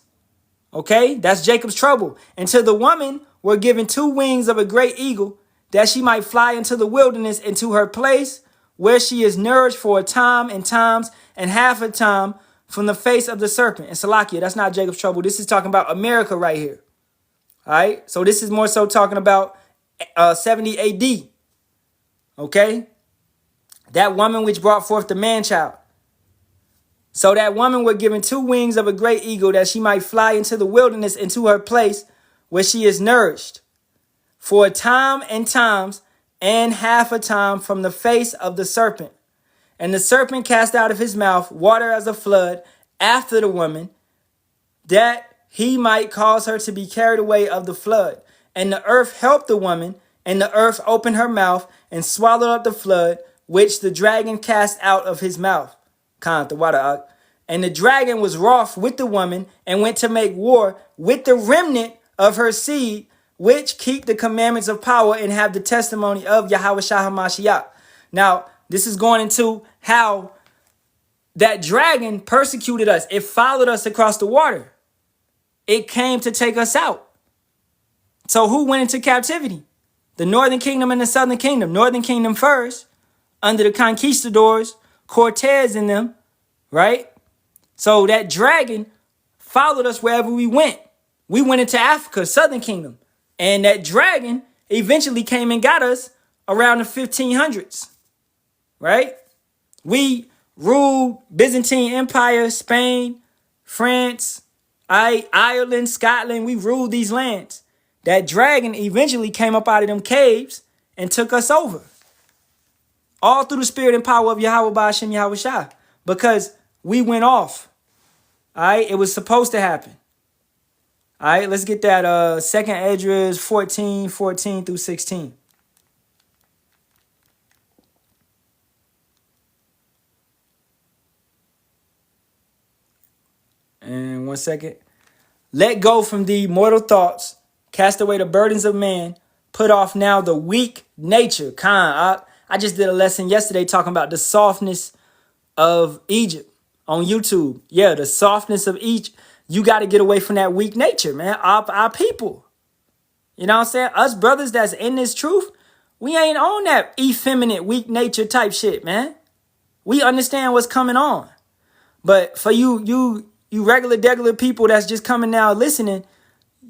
Okay? That's Jacob's trouble. And to the woman were given 2 wings of a great eagle, that she might fly into the wilderness, into her place, where she is nourished for a time and times and half a time from the face of the serpent. And Salakia, that's not Jacob's trouble. This is talking about America right here. All right? So this is more so talking about 70 AD. Okay? That woman which brought forth the man-child. So that woman were given 2 wings of a great eagle, that she might fly into the wilderness, into her place where she is nourished for a time and times and half a time from the face of the serpent. And the serpent cast out of his mouth water as a flood after the woman, that he might cause her to be carried away of the flood. And the earth helped the woman, and the earth opened her mouth and swallowed up the flood, which the dragon cast out of his mouth. The water. And the dragon was wroth with the woman, and went to make war with the remnant of her seed, which keep the commandments of power and have the testimony of Yahawashi HaMashiach. Now, this is going into how that dragon persecuted us. It followed us across the water. It came to take us out. So who went into captivity? The northern kingdom and the southern kingdom. Northern kingdom first, under the conquistadors, Cortez and them, right? So that dragon followed us wherever we went. We went into Africa, southern kingdom. And that dragon eventually came and got us around the 1500s, right? We ruled Byzantine Empire, Spain, France, Ireland, Scotland. We ruled these lands. That dragon eventually came up out of them caves and took us over. All through the spirit and power of Yahawah, Bahasham, Yahawashi. Because we went off. All right, it was supposed to happen. All right, let's get that 2nd Esdras 14 through 16. And 1 second. Let go from thee mortal thoughts. Cast away the burdens of man. Put off now the weak nature. I just did a lesson yesterday talking about the softness of Egypt on YouTube. Yeah, the softness of Egypt. You got to get away from that weak nature, man. Our people. You know what I'm saying? Us brothers that's in this truth, we ain't on that effeminate, weak nature type shit, man. We understand what's coming on. But for you regular people that's just coming now listening,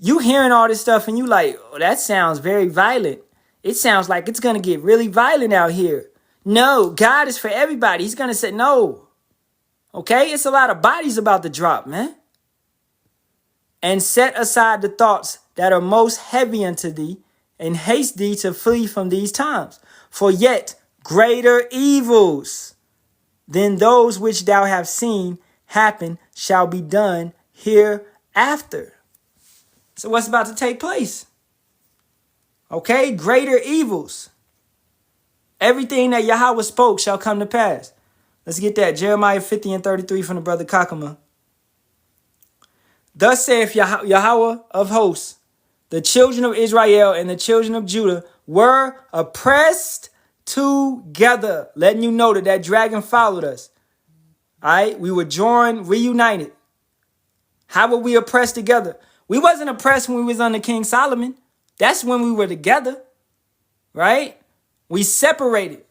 you hearing all this stuff and you like, oh, that sounds very violent. It sounds like it's going to get really violent out here. No, God is for everybody. He's going to say no. Okay? It's a lot of bodies about to drop, man. And set aside the thoughts that are most heavy unto thee, and haste thee to flee from these times. For yet greater evils than those which thou have seen happen shall be done hereafter. So what's about to take place? Okay, greater evils. Everything that Yahawah spoke shall come to pass. Let's get that. Jeremiah 50 and 33 from the brother Kakama. Thus saith Yahawah of hosts, the children of Israel and the children of Judah were oppressed together. Letting you know that that dragon followed us. All right, we were joined, reunited. How were we oppressed together? We wasn't oppressed when we was under King Solomon. That's when we were together, right? We separated.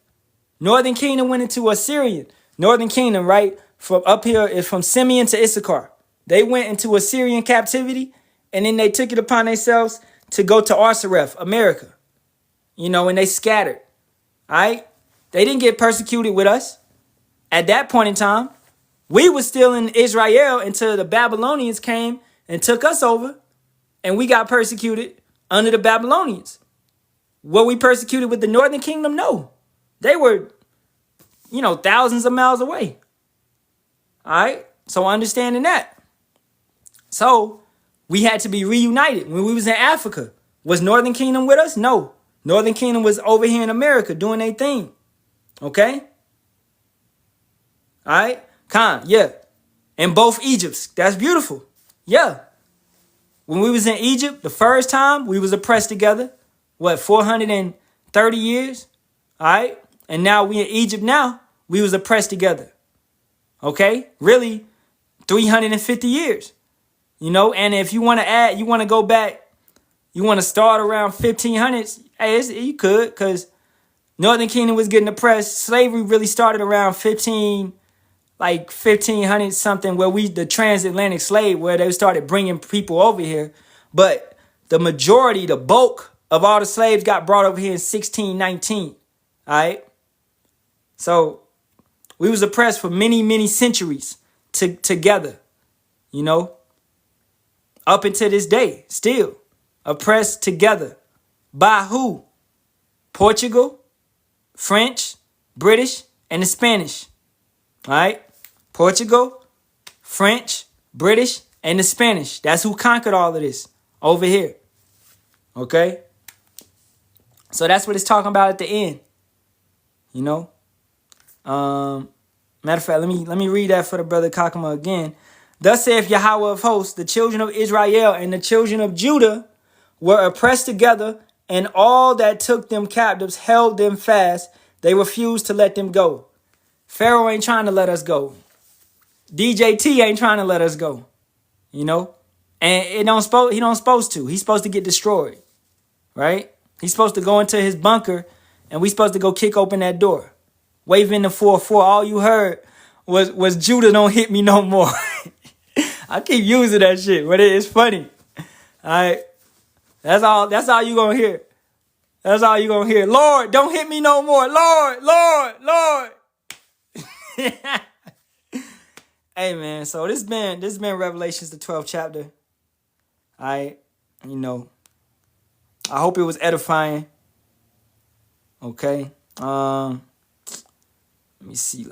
Northern Kingdom went into Assyrian. Northern Kingdom, right? From up here is from Simeon to Issachar. They went into Assyrian captivity, and then they took it upon themselves to go to Arsareth, America. You know, and they scattered. All right? They didn't get persecuted with us. At that point in time, we were still in Israel until the Babylonians came and took us over, and we got persecuted under the Babylonians. Were we persecuted with the Northern Kingdom? No. They were, thousands of miles away. All right? So understanding that. So we had to be reunited. When we was in Africa, was Northern Kingdom with us? No. Northern Kingdom was over here in America doing their thing. Okay? All right? Yeah. In both Egypts. That's beautiful. Yeah. When we was in Egypt, the first time, we was oppressed together. 430 years? All right? And now we in Egypt now, we was oppressed together. Okay? Really, 350 years. And if you want to add, you want to go back, you want to start around 1500s, you could, because Northern Kingdom was getting oppressed. Slavery really started around 1500 something, where the transatlantic slave, where they started bringing people over here. But the majority, the bulk of all the slaves got brought over here in 1619. All right. So we was oppressed for many, many centuries together, up until this day, still oppressed together. By who? Portugal, French, British, and the Spanish. All right. Portugal, French, British, and the Spanish. That's who conquered all of this over here. Okay. So that's what it's talking about at the end. Matter of fact, let me read that for the brother Kakama again. Thus saith Yahawah of hosts, the children of Israel and the children of Judah were oppressed together, and all that took them captives held them fast. They refused to let them go. Pharaoh ain't trying to let us go. DJT ain't trying to let us go. And he don't supposed to. He's supposed to get destroyed. Right? He's supposed to go into his bunker, and we supposed to go kick open that door. Waving the 4-4. All you heard was Judah don't hit me no more. I keep using that shit, but it's funny. All right. That's all you gonna hear. That's all you gonna hear. Lord, don't hit me no more. Lord, Lord, Lord. Hey man, so this been Revelations the 12th chapter. I you know, I hope it was edifying. Okay. Let me see.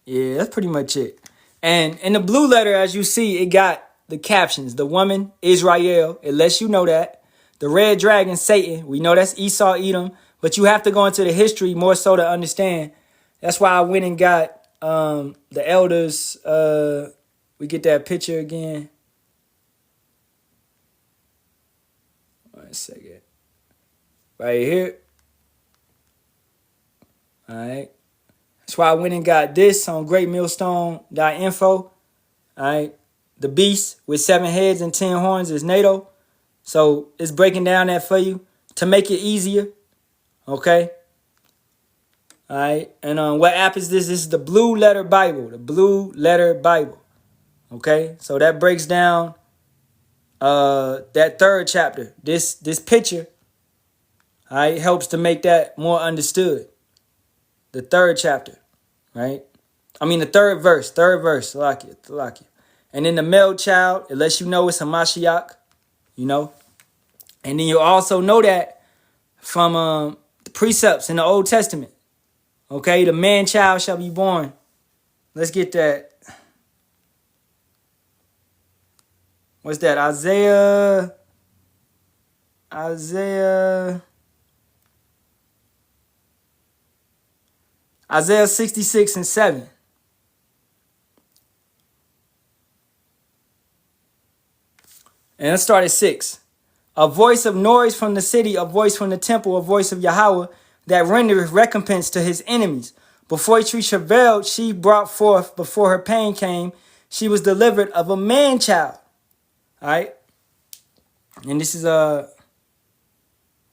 Yeah, that's pretty much it. And in the blue letter, as you see, it got the captions. The woman, Israel. It lets you know that. The red dragon, Satan. We know that's Esau, Edom. But you have to go into the history more so to understand. That's why I went and got the elders. We get that picture again. 1 second. Right here. All right. That's why I went and got this on greatmillstone.info. All right. The beast with 7 heads and 10 horns is NATO. So it's breaking down that for you to make it easier. Okay. All right. And what app is this? This is the Blue Letter Bible. The Blue Letter Bible. Okay. So that breaks down that 3rd chapter. This picture, all right, helps to make that more understood. The 3rd chapter, right? I mean the 3rd verse. 3rd verse. Salakia. And then the male child, it lets you know it's a Mashiach, you know. And then you also know that from the precepts in the Old Testament. Okay, the man child shall be born. Let's get that. What's that? Isaiah 66 and 7. And let's start at 6. A voice of noise from the city, a voice from the temple, a voice of Yahawah that rendereth recompense to his enemies. Before she travailed, she brought forth. Before her pain came, she was delivered of a man child. All right. And this is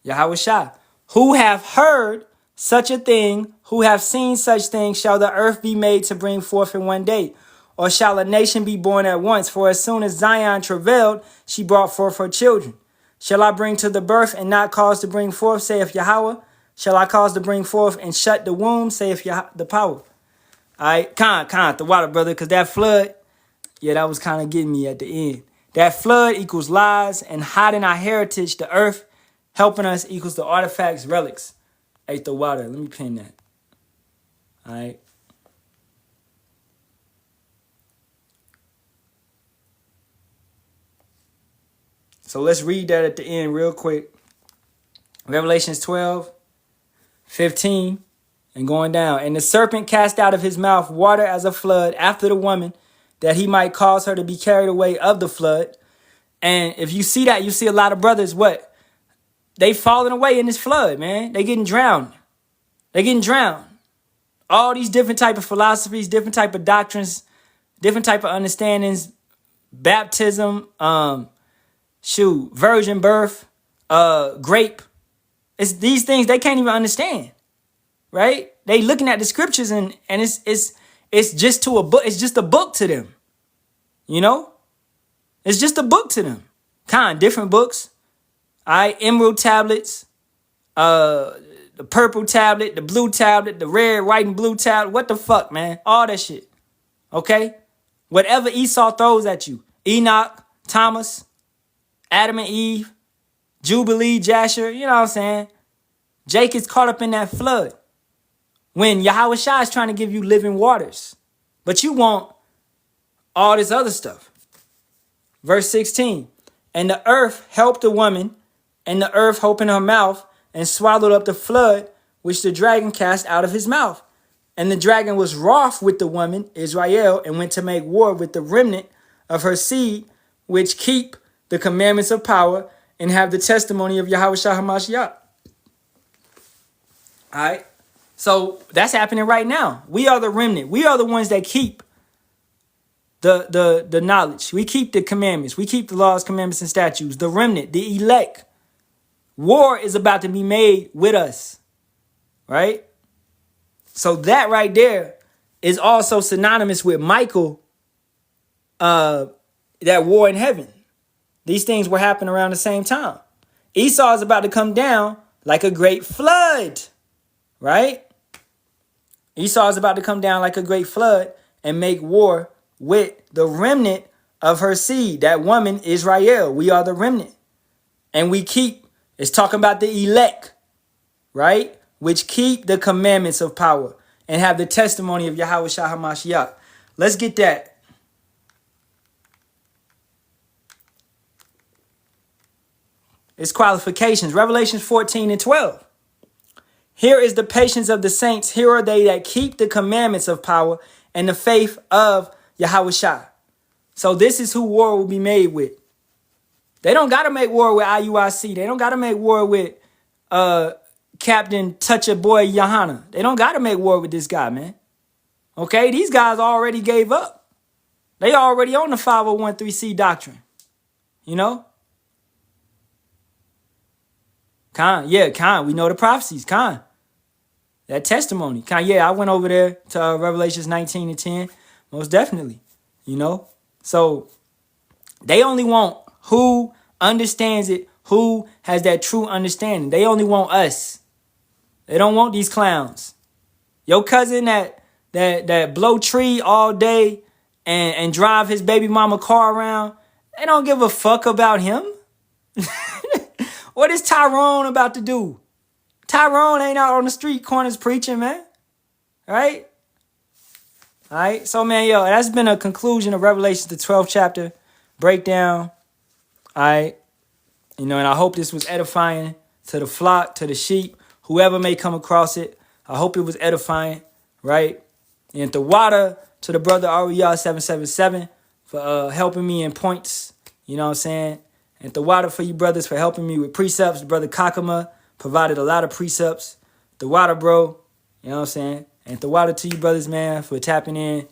Yahawashi. Who have heard such a thing, who have seen such things, shall the earth be made to bring forth in one day? Or shall a nation be born at once? For as soon as Zion travailed, she brought forth her children. Shall I bring to the birth and not cause to bring forth, saith Yahawah? Shall I cause to bring forth and shut the womb, saith the power? All right, the water, brother, because that flood, yeah, that was kind of getting me at the end. That flood equals lies, and hiding our heritage, the earth, helping us equals the artifacts, relics. Ate the water. Let me pin that. All right. So let's read that at the end real quick. Revelations 12:15, and going down. And the serpent cast out of his mouth water as a flood after the woman, that he might cause her to be carried away of the flood. And if you see that, you see a lot of brothers, what? They falling away in this flood, man. They getting drowned. All these different type of philosophies, different type of doctrines, different type of understandings, baptism, virgin birth, grape. It's these things they can't even understand, right? They looking at the scriptures and it's just to a book. It's just a book to them, you know. It's just a book to them. Different books. All right, emerald tablets, the purple tablet, the blue tablet, the red, white, and blue tablet. What the fuck, man? All that shit. Okay? Whatever Esau throws at you. Enoch, Thomas, Adam and Eve, Jubilee, Jasher, you know what I'm saying? Jake is caught up in that flood. When Yahawashi is trying to give you living waters. But you want all this other stuff. Verse 16. And the earth helped the woman, and the earth opened her mouth and swallowed up the flood which the dragon cast out of his mouth. And the dragon was wroth with the woman, Israel, and went to make war with the remnant of her seed, which keep the commandments of power and have the testimony of Yahawashi HaMashiach. All right. So that's happening right now. We are the remnant. We are the ones that keep the knowledge. We keep the commandments. We keep the laws, commandments, and statutes. The remnant, the elect. War is about to be made with us. Right? So that right there is also synonymous with Michael, that war in heaven. These things were happening around the same time. Esau is about to come down like a great flood. right? Esau is about to come down like a great flood and make war with the remnant of her seed. That woman, Israel. We are the remnant. And we keep, it's talking about the elect, right? Which keep the commandments of power and have the testimony of Yahawashi HaMashiach. Let's get that. It's qualifications. Revelations 14 and 12. Here is the patience of the saints. Here are they that keep the commandments of power and the faith of Yahawashi. So this is who war will be made with. They don't got to make war with IUIC. They don't got to make war with Captain Toucher Boy Yohana. They don't got to make war with this guy, man. Okay, these guys already gave up. They already on the 501(c) doctrine. You know? Khan, we know the prophecies, Khan. That testimony, Khan, I went over there to Revelations 19 and 10, most definitely, you know? So, they only want who understands it, who has that true understanding. They only want us. They don't want these clowns. Your cousin that blow tree all day and drive his baby mama car around, they don't give a fuck about him. What is Tyrone about to do? Tyrone ain't out on the street corners preaching, man. Right? All right. So, man, that's been a conclusion of Revelation, the 12th chapter breakdown. All right. You know, and I hope this was edifying to the flock, to the sheep, whoever may come across it. I hope it was edifying, right? And the water to the brother RER777 for helping me in points. You know what I'm saying? And the water for you brothers for helping me with precepts. Brother Kakama provided a lot of precepts. The water, bro. You know what I'm saying? And the water to you brothers, man, for tapping in.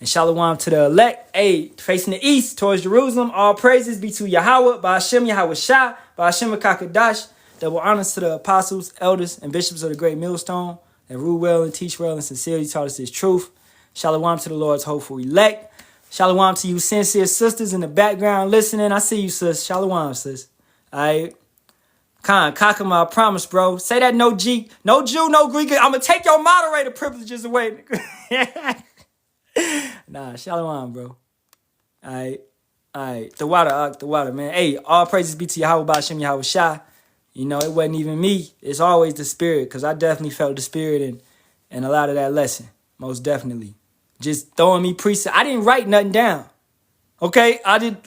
And Shalawam to the elect. Hey, facing the east towards Jerusalem. All praises be to Yahawah, Bahasham, Yahawashi, Bahasham Kakadash. Double honors to the apostles, elders, and bishops of the great millstone that rule well and teach well and sincerely taught us this truth. Shalawam to the Lord's hopeful elect. Shalawam to you sincere sisters in the background listening. I see you, sis. Shalawam, sis. All right. Khan, Kakama, I promise, bro. Say that no Jew, no Greek. I'm going to take your moderator privileges away. Nah, Shalawam, bro. All right. The water, man. Hey, all praises be to Yahawah, Bahasham, Yahawashi. You know, it wasn't even me. It's always the spirit, because I definitely felt the spirit in a lot of that lesson. Most definitely. Just throwing me precept. I didn't write nothing down. Okay? I did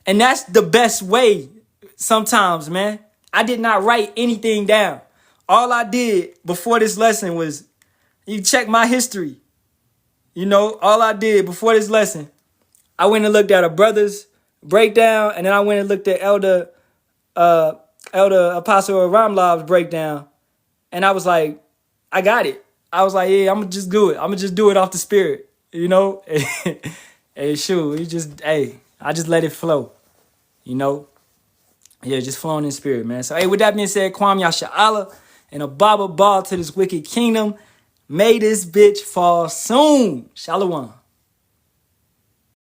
and that's the best way sometimes, man. I did not write anything down. All I did before this lesson was, you check my history. You know, all I did before this lesson, I went and looked at a brother's breakdown, and then I went and looked at Elder Apostle Ramlav's breakdown, and I was like, I got it. I was like, yeah, I'm going to just do it. I'm going to just do it off the spirit, you know? Hey, shoot, I just let it flow, you know? Yeah, just flowing in spirit, man. So, hey, with that being said, Kwam Yasharahla and a Baba ball to this wicked kingdom. May this bitch fall soon. Shalawam.